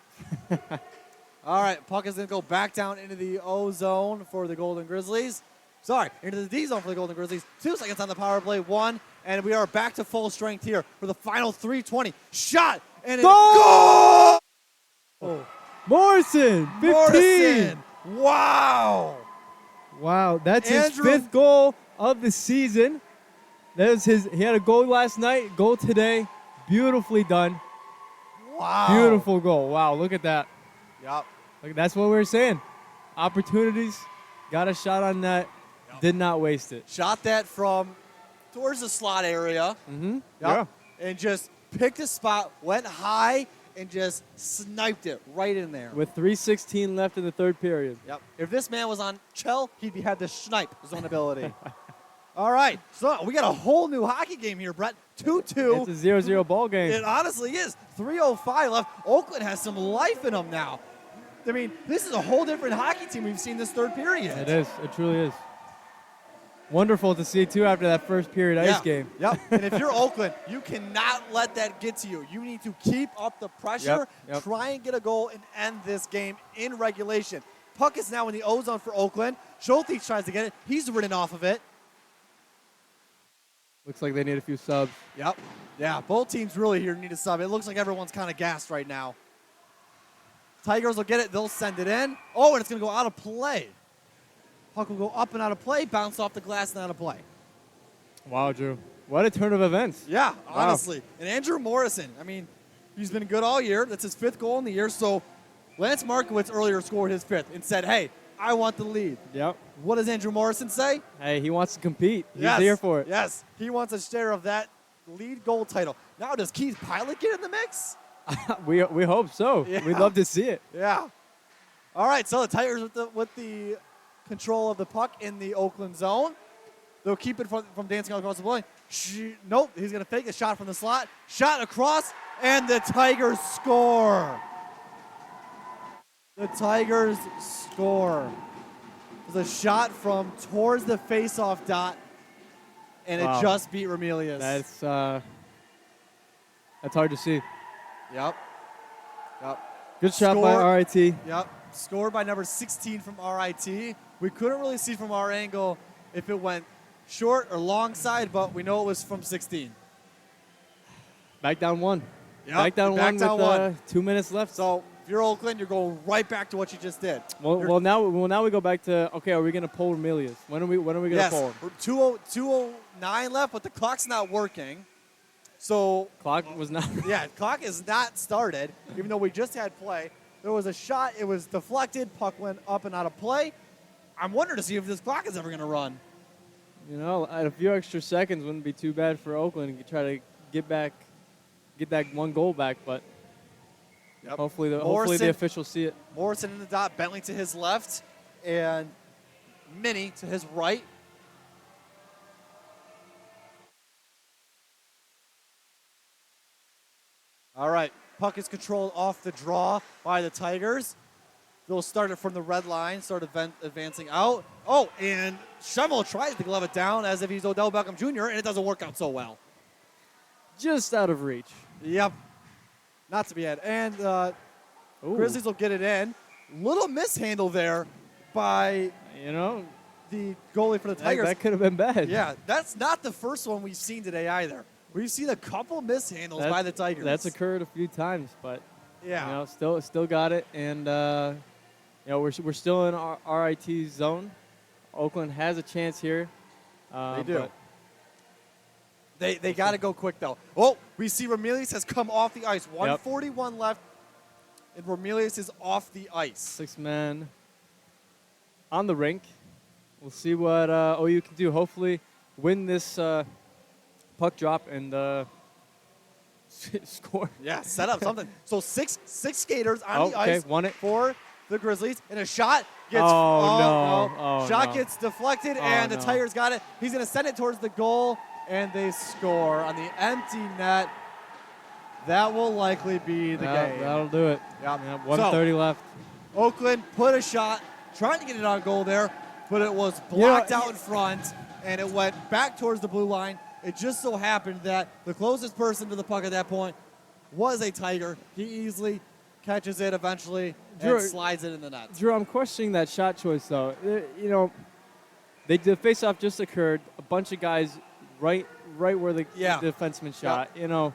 All right, puck is going to go back down into the O zone for the Golden Grizzlies. Sorry, into the D zone for the Golden Grizzlies. 2 seconds on the power play, 1, and we are back to full strength here for the final 3:20. Shot, and Goal! Goal! Morrison, 15. Morrison. Wow. Wow, that's Andrew- his 5th goal of the season. That was he had a goal last night, goal today. Beautifully done. Wow. Beautiful goal. Wow, look at that. Yep. Look, that's what we were saying. Opportunities, got a shot on net, did not waste it. Shot that from towards the slot area. Mm-hmm. Yeah. And just picked a spot, went high, and just sniped it right in there. With 3:16 left in the 3rd period. Yep. If this man was on Chell, he'd had the snipe zone ability. All right. So we got a whole new hockey game here, Brett. 2-2. It's a 0-0 ball game. It honestly is. 3:05 left. Oakland has some life in them now. I mean, this is a whole different hockey team we've seen this 3rd period. It is. It truly is. Wonderful to see, too, after that first period ice game. Yep. And if you're Oakland, you cannot let that get to you. You need to keep up the pressure, Yep. try and get a goal, and end this game in regulation. Puck is now in the O-zone for Oakland. Schultes tries to get it. He's ridden off of it. Looks like they need a few subs. Yep. Yeah, both teams really here need a sub. It looks like everyone's kind of gassed right now. Tigers will get it. They'll send it in. Oh, and it's going to go out of play. Puck will go up and out of play, bounce off the glass and out of play. Wow, Drew. What a turn of events. Yeah, honestly. And Andrew Morrison, I mean, he's been good all year. That's his 5th goal in the year. So Lance Markowitz earlier scored his 5th and said, hey, I want the lead. Yep. What does Andrew Morrison say? Hey, he wants to compete. He's Yes. here for it. Yes, he wants a share of that lead goal title. Now does Keith Pilot get in the mix? we hope so. Yeah. We'd love to see it. Yeah. All right, so the Tigers with the control of the puck in the Oakland zone. They'll keep it from dancing all across the line. Nope, he's going to fake a shot from the slot. Shot across, and the Tigers score. The Tigers score. It was a shot from towards the face-off dot, and Wow. it just beat Remelius. That's hard to see. Yep. Good shot Score. by RIT. Yep. Scored by number 16 from RIT. We couldn't really see from our angle if it went short or long side, but we know it was from 16. Back down 1. Yep. Back down Back 1 down with 1. 2 minutes left. So if you're Oakland, you're going right back to what you just did. Well, now we go back to, okay, are we going to pull Remelius? When are we going to Yes. pull him? We're 2:09 left, but the clock's not working. So Clock was not. yeah, clock is not started, even though we just had play. There was a shot. It was deflected. Puck went up and out of play. I'm wondering to see if this clock is ever going to run. You know, a few extra seconds wouldn't be too bad for Oakland to try to get that 1 goal back, but Yep. Hopefully the Morrison- officials see it. Morrison in the dot, Bentley to his left, and Minnie to his right. All right, puck is controlled off the draw by the Tigers. They'll start it from the red line, start advancing out. Oh, and Schemmel tries to glove it down as if he's Odell Beckham Jr., and it doesn't work out so well. Just out of reach. Yep. Not to be had. And Ooh. Grizzlies will get it in. Little mishandle there by You know, the goalie for the Tigers. that could have been bad. Yeah, that's not the first one we've seen today either. We've seen a couple mishandles by the Tigers. That's occurred a few times, but Yeah. you know, still got it, and you know, we're still in our RIT zone. Oakland has a chance here. They do. but They got to go quick, though. Oh, we see Romelius has come off the ice. 1:41 left, and Romelius is off the ice. 6 men on the rink. We'll see what OU can do. Hopefully, win this puck drop and score. Yeah, set up something. So six skaters on the Okay, ice won it. for the Grizzlies, and a shot gets no. shot no. gets deflected, Oh, and the no. Tigers got it. He's going to send it towards the goal, and they score on the empty net. That will likely be the game. That'll do it. Yep. Yeah, 1:30 left. Oakland put a shot, trying to get it on goal there, but it was blocked out in front, and it went back towards the blue line. It just so happened that the closest person to the puck at that point was a Tiger. He easily catches it eventually Drew, and slides it in the net. Drew, I'm questioning that shot choice, though. You know, the face-off just occurred. A bunch of guys right where the defenseman shot. You know,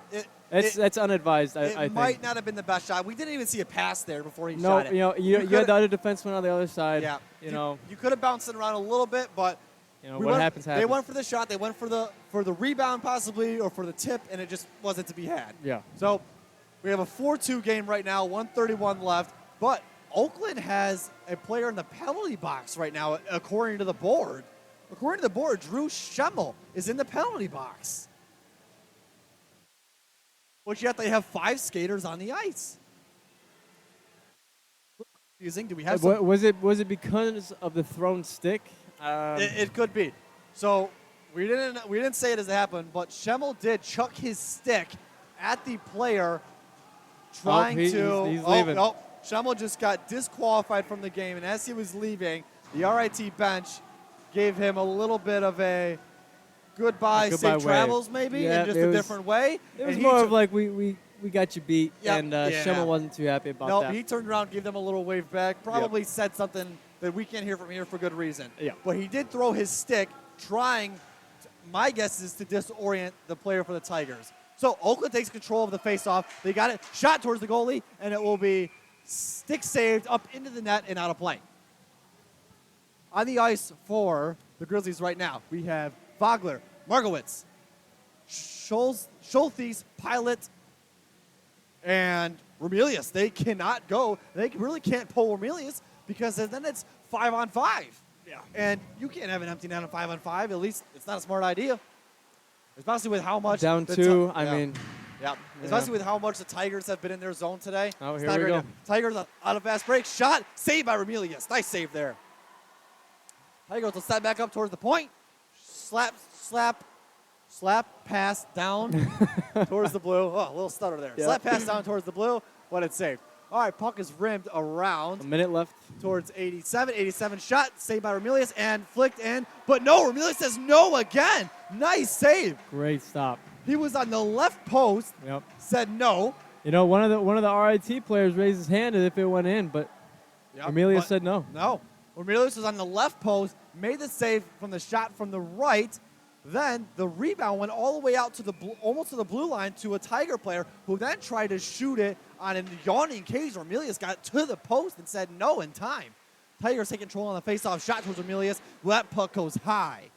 that's unadvised. I It think. might not have been the best shot. We didn't even see a pass there before he No, shot it. you know, you had the other defenseman on the other side. Yeah. You know, You could have bounced it around a little bit, but what happens. They went for the shot. They went for the rebound possibly, or for the tip, and it just wasn't to be had. Yeah. So we have a 4-2 game right now, 1:31 left. But Oakland has a player in the penalty box right now, according to the board. According to the board, Drew Schemmel is in the penalty box. But yet they have 5 skaters on the ice. Confusing. Do we have some? Was it because of the thrown stick? It could be. So we didn't say it as it happened, but Schemmel did chuck his stick at the player trying he's leaving. No, Schemmel just got disqualified from the game, and as he was leaving, the RIT bench gave him a little bit of a goodbye safe wave. travels, maybe, Yeah, in just it a was- different way. It was And he more took- of like we got you beat, Yep, and yeah. Schemmel wasn't too happy about No, that. he turned around, gave them a little wave back, probably said something that we can't hear from here for good reason. Yeah. But he did throw his stick, trying, my guess is to disorient the player for the Tigers. So Oakland takes control of the faceoff. They got it, shot towards the goalie, and it will be stick saved up into the net and out of play. On the ice for the Grizzlies right now, we have Vogler, Margowitz, Schulthes, Pilot, and Romelius. They cannot go. They really can't pull Romelius because then it's 5-on-5. Yeah. And you can't have an empty net on 5-on-5. At least it's not a smart idea. Especially with how much Down the 2. I yeah. mean, Yeah. Especially with how much the Tigers have been in their zone today. Oh, It's here not we great. go. Tigers out of fast break. Shot. Saved by Romelius. Nice save there. Tigers will step back up towards the point. Slap, pass down towards the blue. Oh, a little stutter there. Yeah. Slap pass down towards the blue, but it's saved. All right, puck is rimmed around a minute left. towards 87. 87 shot, saved by Romelius and flicked in. But no, Romelius says no again. Nice save. Great stop. He was on the left post, Yep. said no. You know, one of the RIT players raised his hand as if it went in, but Yep, Romelius but said no. No. Romelius was on the left post, made the save from the shot from the right. Then the rebound went all the way out to the almost to the blue line to a Tiger player who then tried to shoot it on a yawning cage. Romelius got to the post and said no in time. Tigers take control on the faceoff shot towards Romelius. That puck goes high.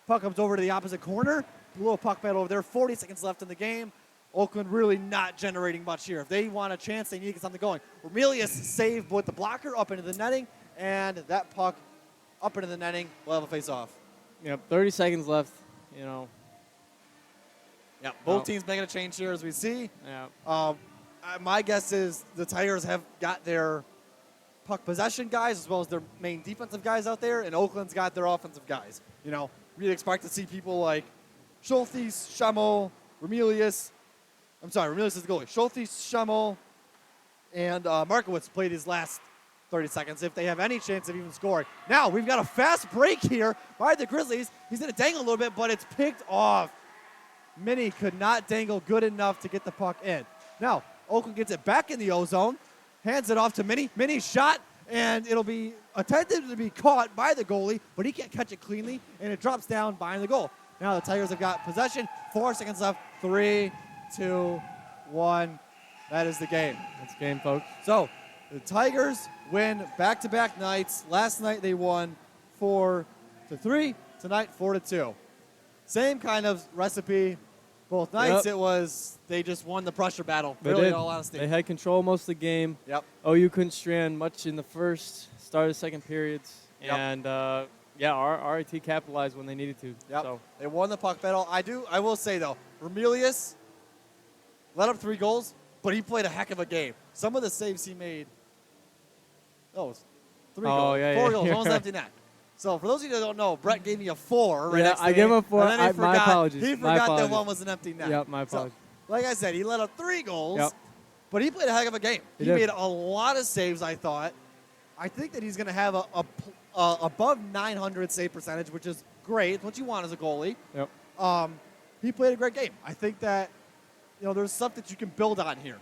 Puck comes over to the opposite corner. Little puck battle over there. 40 seconds left in the game. Oakland really not generating much here. If they want a chance, they need to get something going. Romelius saved with the blocker up into the netting, and that puck up into the netting will have a face-off. Yep. 30 seconds left. You know. Yeah, both teams making a change here as we see. Yeah. my guess is the Tigers have got their puck possession guys as well as their main defensive guys out there, and Oakland's got their offensive guys. You know, really expect to see people like Schulte, Schemmel, Remelius. I'm sorry, Remelius is the goalie. Schulte, Schemmel, and Markowitz played his last 30 seconds if they have any chance of even scoring. Now, we've got a fast break here by the Grizzlies. He's going to dangle a little bit, but it's picked off. Minnie could not dangle good enough to get the puck in. Now, Oakland gets it back in the O-zone, hands it off to Minnie. Minnie's shot, and it'll be attempted to be caught by the goalie, but he can't catch it cleanly, and it drops down behind the goal. Now the Tigers have got possession. 4 seconds left. 3, 2, 1. That is the game. That's the game, folks. So the Tigers win back-to-back nights. Last night they won 4-3. Tonight 4-2. Same kind of recipe. Both nights Yep. it was they just won the pressure battle. They really, did. in all honesty. They had control most of the game. Yep. OU couldn't strand much in the first, start of the second periods. Yep. And, our RIT capitalized when they needed to. Yep. So. They won the puck battle. I will say, though, Remelius let up 3 goals, but he played a heck of a game. Some of the saves he made, it's 3 goals. Yeah, 4 yeah, goals, yeah. almost empty net. So for those of you that don't know, Brett gave me a 4 right Yeah, next to I gave me, him a 4. and then he My forgot, apologies. He My forgot that apologies. one was an empty net. Yep, my apologies. So, like I said, he let up 3 goals, Yep. but he played a heck of a game. He He did. made a lot of saves, I thought. I think that he's going to have a above 900 save percentage, which is great. It's what you want as a goalie. Yep. He played a great game. I think that there's stuff that you can build on here.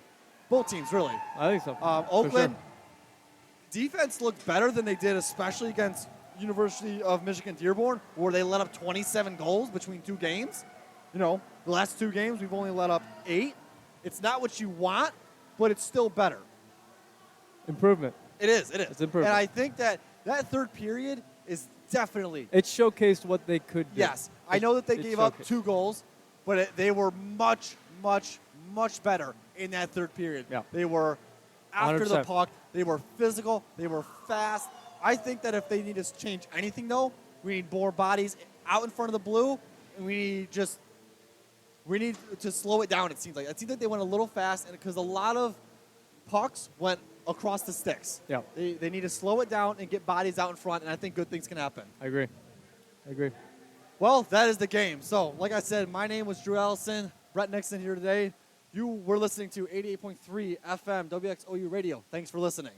Both teams, really. I think so. For Oakland sure. defense looked better than they did, especially against University of Michigan Dearborn, where they let up 27 goals between 2 games. The last 2 games we've only let up 8. It's not what you want, but it's still better. Improvement. It is. It's improvement. And I think that third period is definitely. It showcased what they could do. Yes. I know that they It gave up showcased. 2 goals, but they were much, much, much better in that third period. Yeah. They were after the 100%. puck. They were physical. They were fast. I think that if they need to change anything, though, we need more bodies out in front of the blue, and we need to slow it down, it seems like. It seems like they went a little fast, and because a lot of pucks went across the sticks. Yeah. They need to slow it down and get bodies out in front, and I think good things can happen. I agree. Well, that is the game. So, like I said, my name was Drew Allison. Brett Nixon here today. You were listening to 88.3 FM WXOU Radio. Thanks for listening.